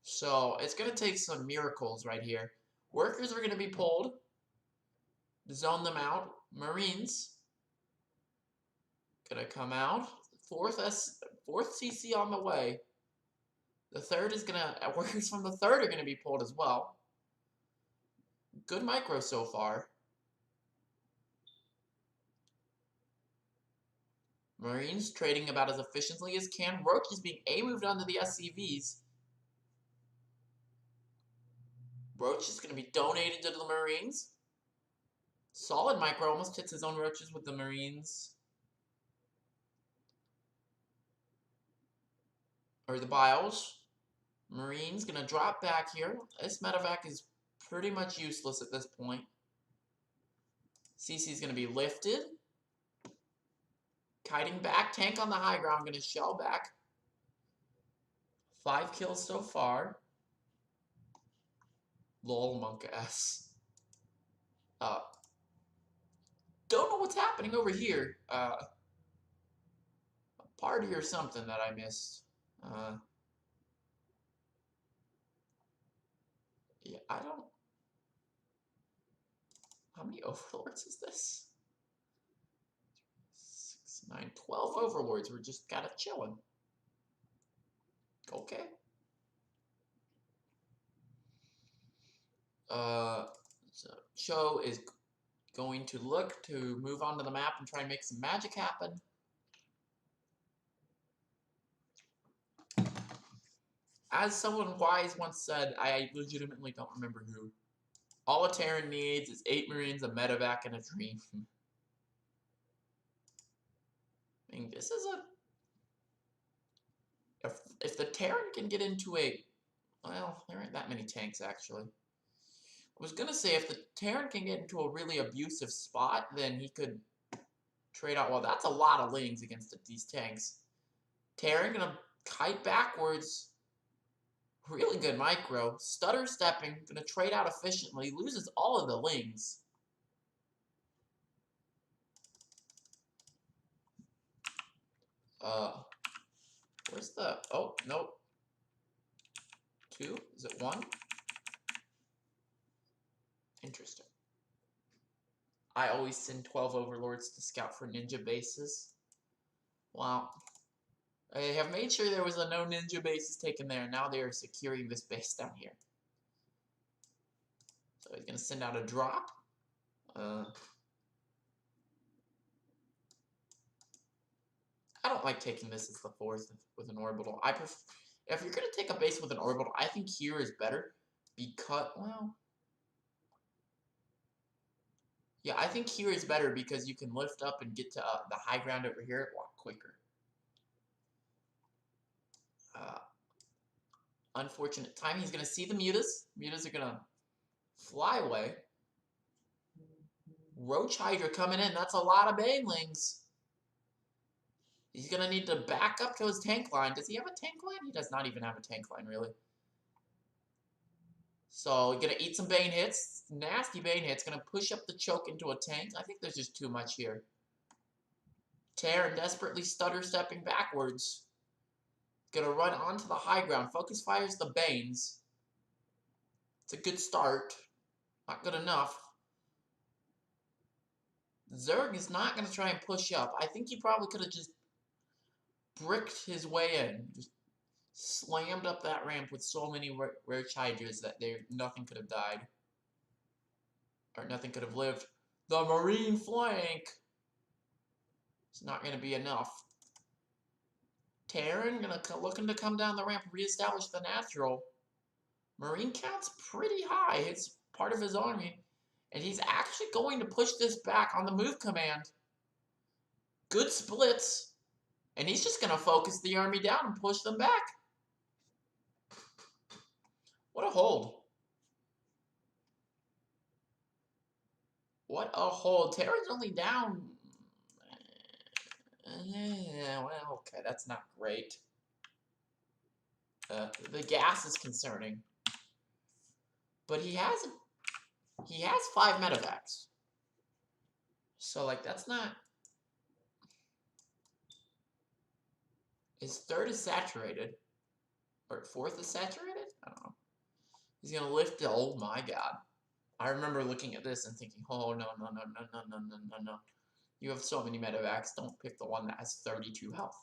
So, it's going to take some miracles right here. Workers are going to be pulled. Zone them out. Marines gonna come out. Fourth CC on the way. The third is gonna... Workers from the third are gonna be pulled as well. Good micro so far. Marines trading about as efficiently as can. Roach is being moved onto the SCVs. Roach is gonna be donated to the Marines. Solid micro, almost hits his own roaches with the Marines. Or the Biles. Marines gonna drop back here. This medevac is pretty much useless at this point. CC is gonna be lifted. Kiting back. Tank on the high ground gonna shell back. 5 kills so far. Lol, monk ass. Don't know what's happening over here. A party or something that I missed. Yeah, I don't... How many overlords is this? 6, 9, 12 overlords. We're just kind of chilling. Okay. So Cho is going to look to move onto the map and try and make some magic happen. As someone wise once said, I legitimately don't remember who, all a Terran needs is 8 Marines, a medevac, and a dream. I mean, this is a... If the Terran can get into a... Well, there aren't that many tanks, actually. I was gonna say, if the Terran can get into a really abusive spot, then he could trade out... Well, that's a lot of lings against these tanks. Terran gonna kite backwards. Really good micro. Stutter stepping. Gonna trade out efficiently. Loses all of the lings. Where's the... Oh, nope. 2? Is it 1? Interesting. I always send 12 overlords to scout for ninja bases. Wow. I have made sure there was no ninja bases taken there. Now they are securing this base down here. So he's going to send out a drop. I don't like taking this as the 4th with an orbital. I prefer... If you're going to take a base with an orbital, I think here is better because... Well... Yeah, I think here is better because you can lift up and get to the high ground over here a lot quicker. Unfortunate timing. He's going to see the mutas. Mutas are going to fly away. Roach Hydra coming in. That's a lot of banelings. He's going to need to back up to his tank line. Does he have a tank line? He does not even have a tank line, really. So, going to eat some bane hits. Nasty bane hits. Going to push up the choke into a tank. I think there's just too much here. Terran desperately stutter stepping backwards. Gonna run onto the high ground. Focus fires the Banes. It's a good start. Not good enough. Zerg is not gonna try and push up. I think he probably could have just bricked his way in. Just slammed up that ramp with so many rare Hydras that nothing could have died. Or nothing could have lived. The Marine flank! It's not gonna be enough. Terran looking to come down the ramp, reestablish the natural. Marine count's pretty high. It's part of his army. And he's actually going to push this back on the move command. Good splits. And he's just going to focus the army down and push them back. What a hold. What a hold. Terran's only down. Well, okay, that's not great. The gas is concerning. But he has 5 medevacs. So, like, that's not... His 3rd is saturated. Or 4th is saturated? I don't know. He's going to lift it. Oh, my God. I remember looking at this and thinking, oh, no. You have so many medevacs. Don't pick the one that has 32 health.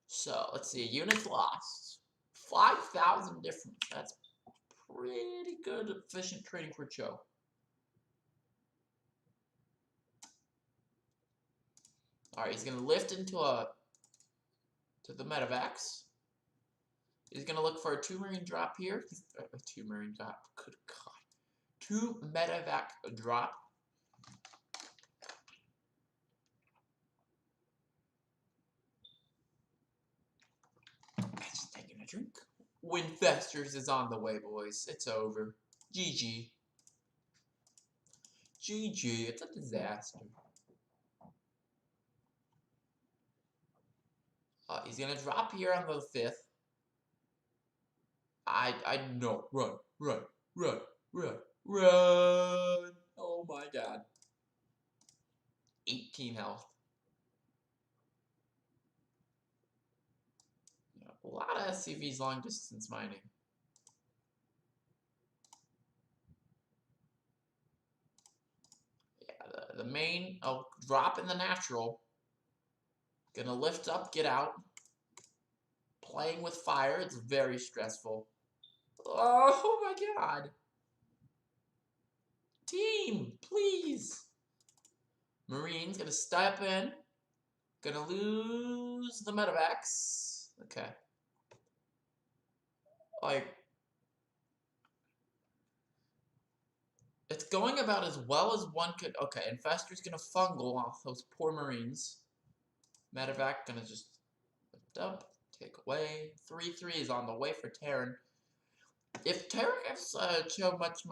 So, let's see. Units lost. 5,000 difference. That's pretty good, efficient trading for Cho. Alright, he's going to lift into to the medevacs. He's going to look for a 2 Marine drop here. A 2 Marine drop. Good God. 2 medevac drop. Just taking a drink. Windfesters is on the way, boys. It's over. GG. GG. It's a disaster. He's going to drop here on the 5th. I know. Run. Run! Oh my god. 18 health. Yeah, a lot of SCVs long distance mining. Yeah, the main, oh, drop in the natural. Gonna lift up, get out. Playing with fire, it's very stressful. Oh my god. Team, please. Marine's gonna step in. Gonna lose the medevacs. Okay. Like, it's going about as well as one could. Okay, Infestor's gonna fungal off those poor Marines. Medevac gonna just lift up, take away. 3-3 is on the way for Terran. If Terran gives Joe much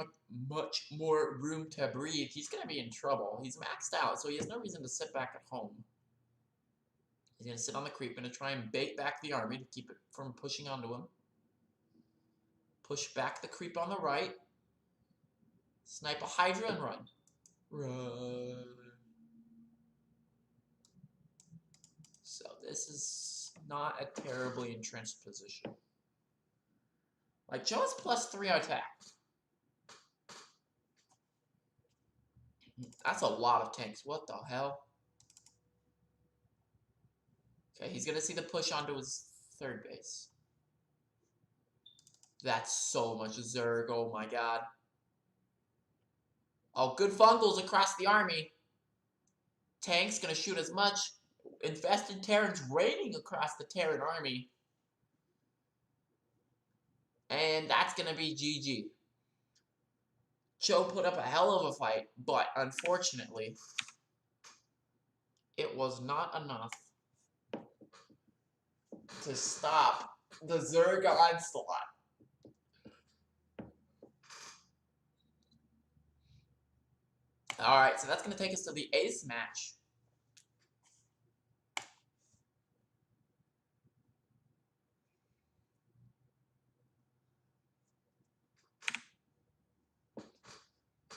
more room to breathe, he's gonna be in trouble. He's maxed out, so he has no reason to sit back at home. He's gonna sit on the creep, gonna try and bait back the army to keep it from pushing onto him. Push back the creep on the right. Snipe a Hydra and run. Run. So this is not a terribly entrenched position. Like, Joe has +3 attack. That's a lot of tanks. What the hell? Okay, he's gonna see the push onto his third base. That's so much Zerg. Oh my god. Oh, good fungals across the army. Tank's gonna shoot as much. Infested Terrans raining across the Terran army. And that's gonna be GG. Joe put up a hell of a fight, but unfortunately, it was not enough to stop the Zerg onslaught. Alright, so that's going to take us to the ace match.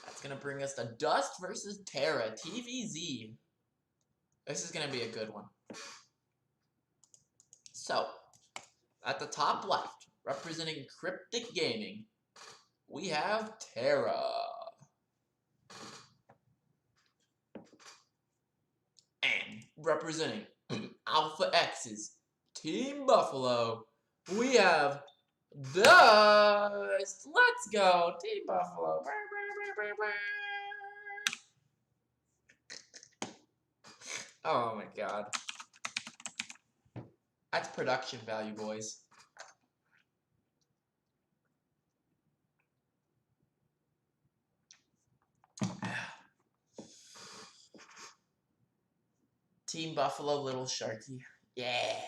That's going to bring us to Dust versus Terra, TVZ. This is going to be a good one. So, at the top left, representing Cryptic Gaming, we have Terra. And representing Alpha X's Team Buffalo, we have Dust. Let's go, Team Buffalo. Oh my god. That's production value, boys. Team Buffalo, Little Sharky. Yeah.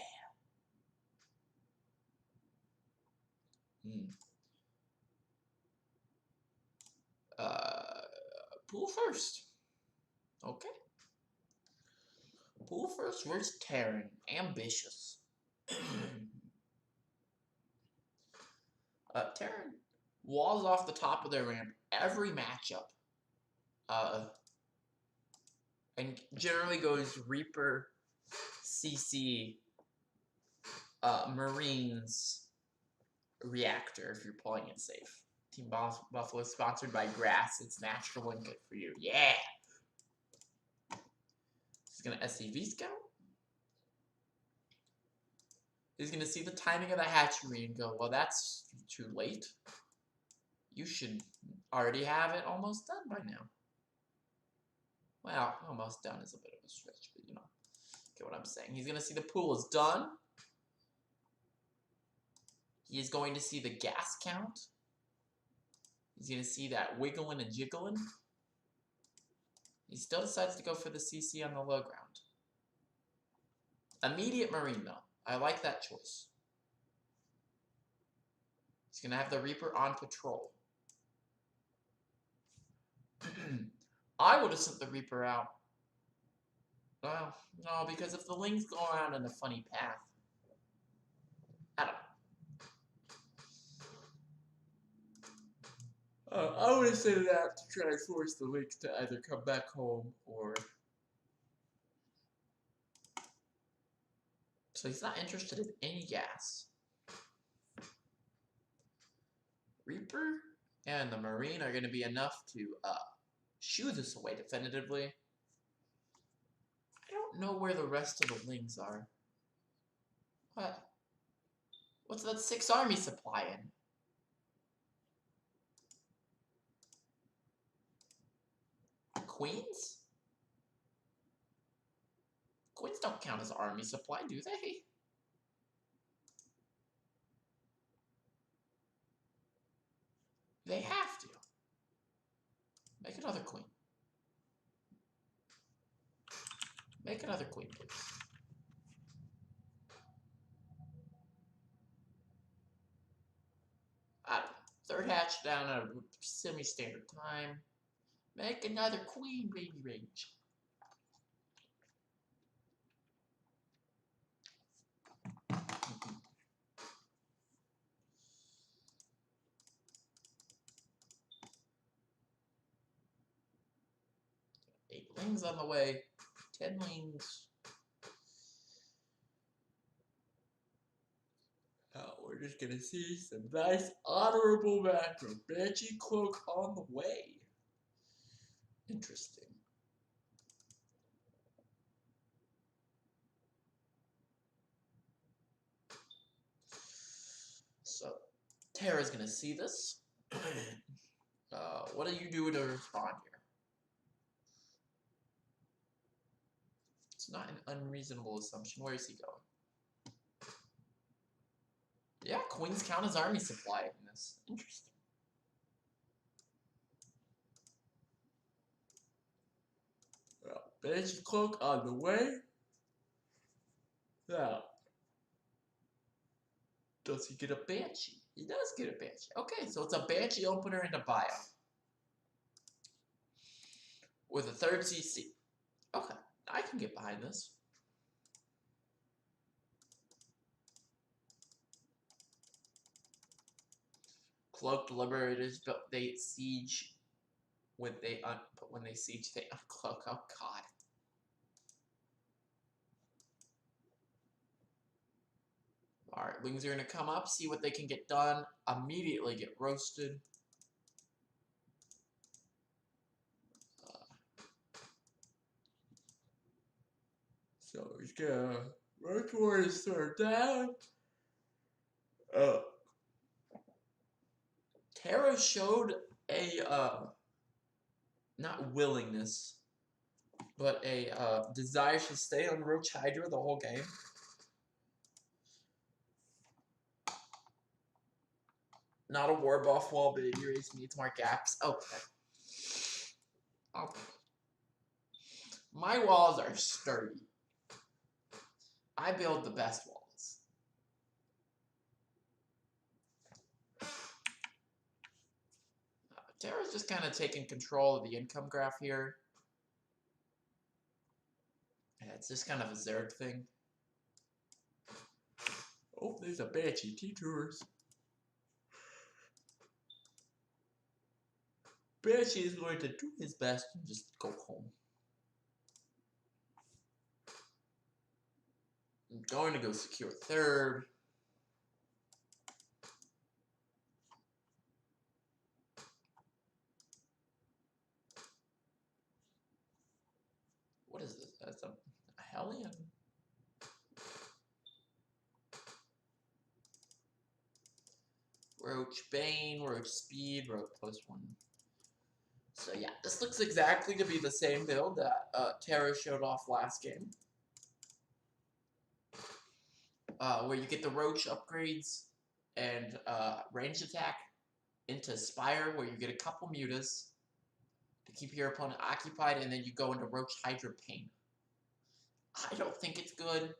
Pool first. Okay. Pool first versus Terran. Ambitious. Terran walls off the top of their ramp every matchup. And generally goes Reaper, CC, Marines, Reactor if you're playing it safe. Team Buffalo is sponsored by Grass. It's natural and good for you. Yeah! He's going to SCV scout. He's going to see the timing of the hatchery and go, well, that's too late. You should already have it almost done by now. Well, almost done is a bit of a stretch, but you know, get what I'm saying. He's going to see the pool is done. He is going to see the gas count. He's going to see that wiggling and jiggling. He still decides to go for the CC on the low ground. Immediate Marine, though. I like that choice. He's going to have the Reaper on patrol. I would have sent the Reaper out. Well, no, because if the Lings go around in a funny path, I don't know. I would have set it out to try and force the Lynx to either come back home or... So he's not interested in any gas. Reaper and the Marine are going to be enough to shoo this away definitively. I don't know where the rest of the Lings are. What? What's that 6 army supply in? Queens? Queens don't count as army supply, do they? They have to. Make another queen. Make another queen, please. I don't know. Third hatch down at a semi-standard time. Make another queen, baby range. Eight Lings on the way. 10 Lings. We're just gonna see some nice honorable macro. Banshee Cloak on the way. Interesting. So, Tara's gonna see this. What are you doing to respond here? It's not an unreasonable assumption. Where is he going? Yeah, Queens count as army supply in this. Interesting. Well, Banshee Cloak on the way. Now, does he get a Banshee? He does get a Banshee. Okay, so it's a Banshee opener and a bio. With a 3rd CC. Okay, I can get behind this. Cloaked Liberators, but they siege when they siege they uncloak. Oh god. Alright, Wings are gonna come up, see what they can get done, immediately get roasted. So he's gonna work towards his 3rd down. Tara showed a not willingness, but a desire to stay on Roach Hydra the whole game. Not a war buff wall, but it needs more gaps. Okay. Okay. My walls are sturdy. I build the best walls. Tara's just kind of taking control of the income graph here. Yeah, it's just kind of a Zerg thing. Oh, there's a Banshee T-Tours. Banshee is going to do his best and just go home. I'm going to go secure 3rd. What is this? That's a Hellion? Roach Bane, Roach Speed, Roach +1. So yeah, this looks exactly to be the same build that Tara showed off last game. Where you get the Roach upgrades and range attack into Spire, where you get a couple mutas to keep your opponent occupied, and then you go into Roach Hydra Pain. I don't think it's good,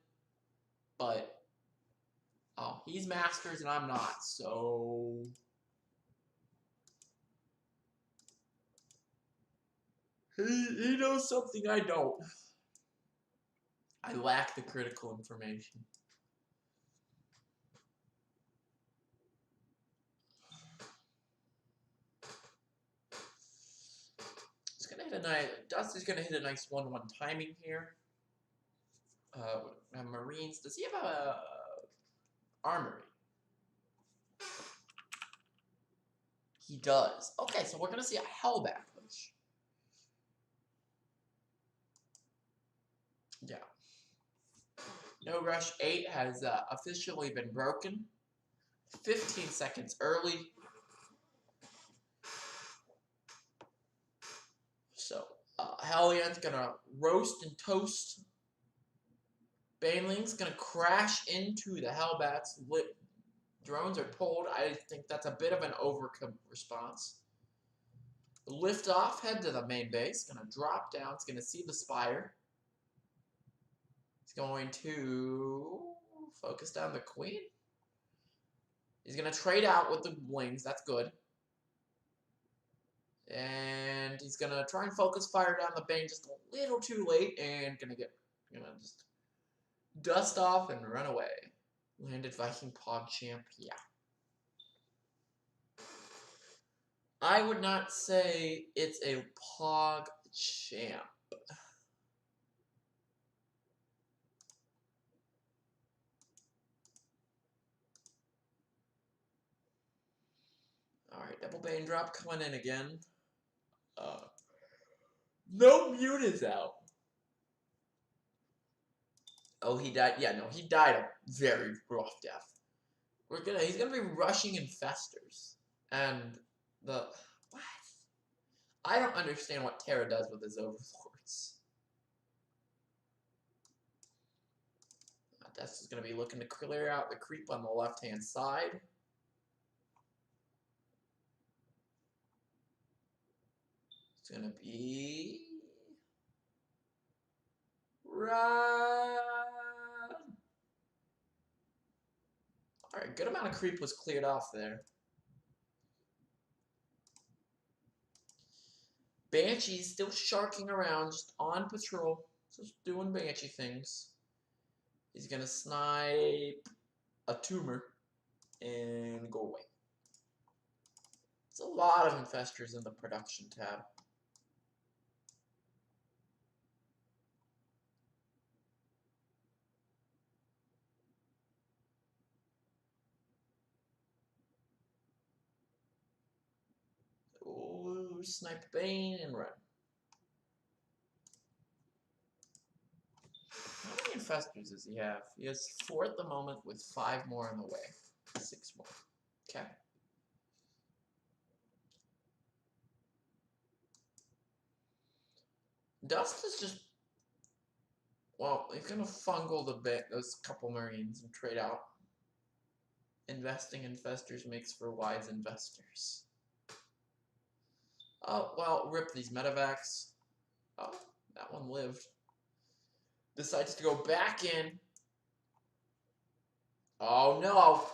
but he's Masters and I'm not, so... He knows something I don't. I lack the critical information. a nice. Dusty's gonna hit a nice 1-1 timing here. Marines. Does he have a armory? He does. Okay, so we're gonna see a hellback push. Yeah. No Rush 8 has officially been broken. 15 seconds early. So, Hellions gonna roast and toast. Baneling's gonna crash into the Hellbats. Drones are pulled. I think that's a bit of an overcome response. Lift off, head to the main base. Gonna drop down. It's gonna see the Spire. He's going to focus down the Queen. He's gonna trade out with the wings. That's good. And he's gonna try and focus fire down the Bane just a little too late, and gonna just dust off and run away. Landed Viking PogChamp, yeah. I would not say it's a PogChamp. Alright, double Bane drop coming in again. No mute is out. Oh, he died. Yeah, no, he died a very rough death. He's gonna be rushing infestors. And what? I don't understand what Terra does with his overlords. That's just gonna be looking to clear out the creep on the left-hand side. It's gonna be run. Alright, good amount of creep was cleared off there. Banshee's still sharking around, just on patrol, just doing Banshee things. He's gonna snipe a tumor and go away. There's a lot of infestors in the production tab. Ooh, snipe Bane and run. How many infestors does he have? He has 4 at the moment with 5 more on the way. 6 more. Okay. Dust is just... Well, he's going to fungal those couple Marines and trade out. Investing infestors makes for wise investors. Oh, well, rip these medevacs. Oh, that one lived. Decides to go back in. Oh, no.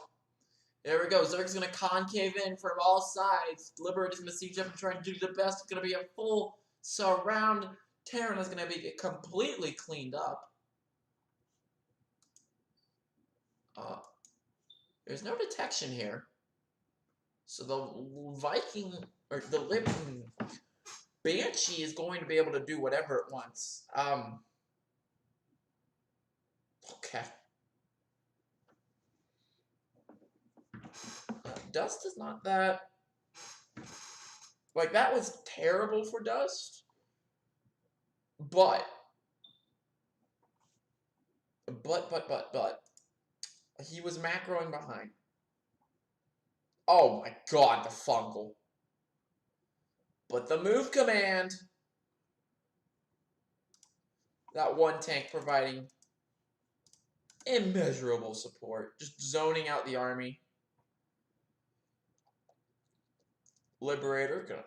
There we go. Zerg's going to concave in from all sides. Liberator's going to siege up and try and do the best. It's going to be a full surround. Terran is going to be completely cleaned up. There's no detection here. So the Viking, or the Banshee is going to be able to do whatever it wants. Okay. Dust is not that... Like, that was terrible for Dust. But. He was macroing behind. Oh my god, the fungal. But the move command. That one tank providing immeasurable support. Just zoning out the army. Liberator gonna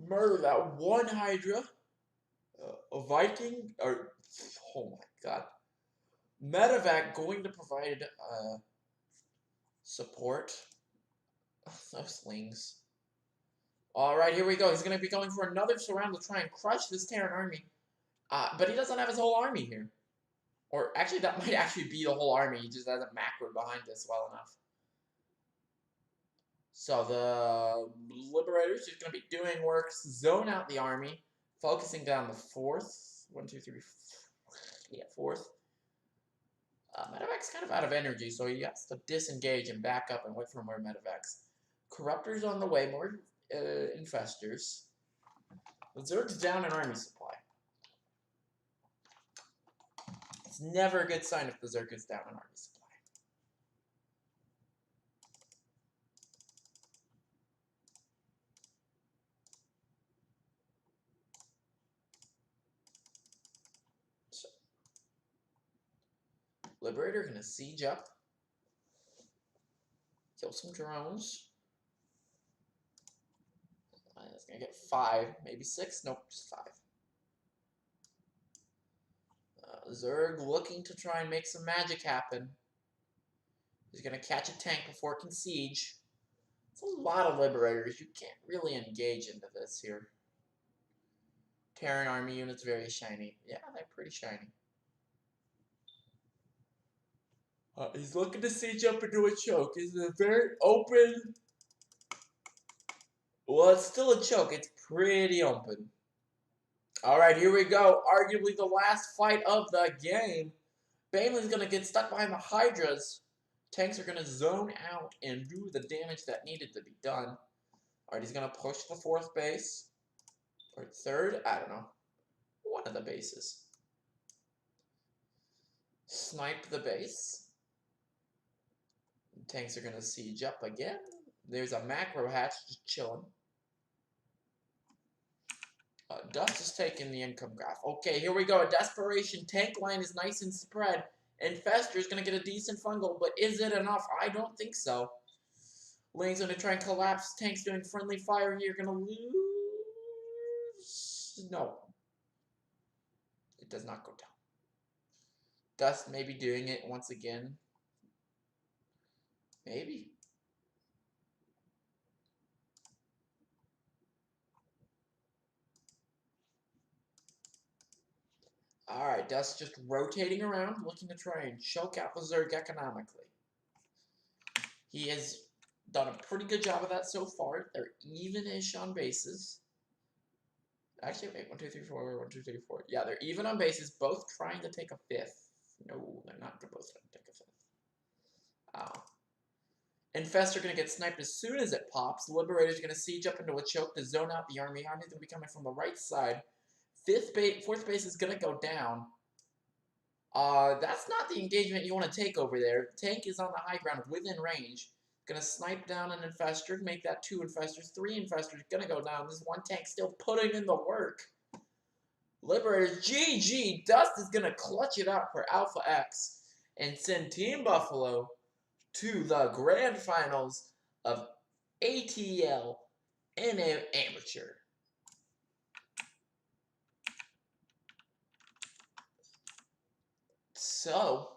murder that one Hydra. A Viking, or oh my god. Medevac going to provide support. Those slings. Alright, here we go. He's going to be going for another surround to try and crush this Terran army. But he doesn't have his whole army here. Or actually, that might actually be the whole army. He just hasn't macroed behind this well enough. So the Liberators is going to be doing works, zone out the army, focusing down the fourth. 1, 2, 3, yeah, fourth. Medevac's kind of out of energy, so he has to disengage and back up and wait for more Medevacs. Corruptor's on the way, more Infestors. Zerg's down in army supply. It's never a good sign if the Zerg is down in army supply. So, Liberator gonna siege up. Kill some drones. It's gonna get 5, maybe 6. Nope, just 5. Zerg looking to try and make some magic happen. He's gonna catch a tank before it can siege. It's a lot of Liberators. You can't really engage into this here. Terran army units very shiny. Yeah, they're pretty shiny. He's looking to siege up into a choke. It's a very open. Well, it's still a choke. It's pretty open. Alright, here we go. Arguably the last fight of the game. Banelin's going to get stuck behind the Hydras. Tanks are going to zone out and do the damage that needed to be done. Alright, he's going to push the 4th base. Or 3rd? I don't know. One of the bases. Snipe the base. Tanks are going to siege up again. There's a macro hatch just chilling. Dust is taking the income graph. Okay, here we go. A desperation. Tank line is nice and spread. Infestor is going to get a decent fungal, but is it enough? I don't think so. Lane's going to try and collapse. Tank's doing friendly fire here. Going to lose. No. It does not go down. Dust may be doing it once again. Maybe. Alright, Dust just rotating around, looking to try and choke out the Zerg economically. He has done a pretty good job of that so far. They're even-ish on bases. Actually, wait, 1, 2, 3, 4, 1, 2, 3, 4. Yeah, they're even on bases, both trying to take a 5th. No, they're not both trying to take a 5th. Infestor going to get sniped as soon as it pops. Liberator's going to siege up into a choke to zone out the army. Army's going to be coming from the right side. 4th base is going to go down. That's not the engagement you want to take over there. Tank is on the high ground within range. Gonna snipe down an Infestor, make that 2 Infestors, 3 Infestors, gonna go down. This 1 tank still putting in the work. Liberators, GG! Dust is gonna clutch it out for Alpha X and send Team Buffalo to the grand finals of ATL and Amateur. So,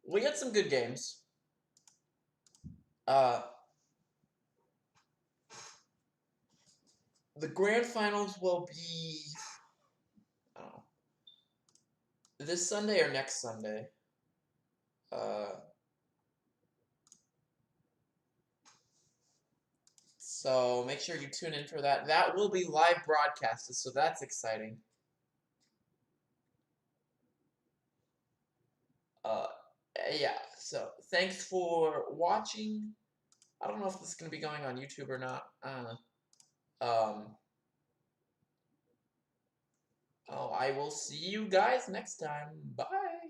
we had some good games. The grand finals will be, I don't know, this Sunday or next Sunday. So make sure you tune in for that. That will be live broadcasted, so that's exciting. Yeah, so thanks for watching. I don't know if this is going to be going on YouTube or not. I will see you guys next time. Bye.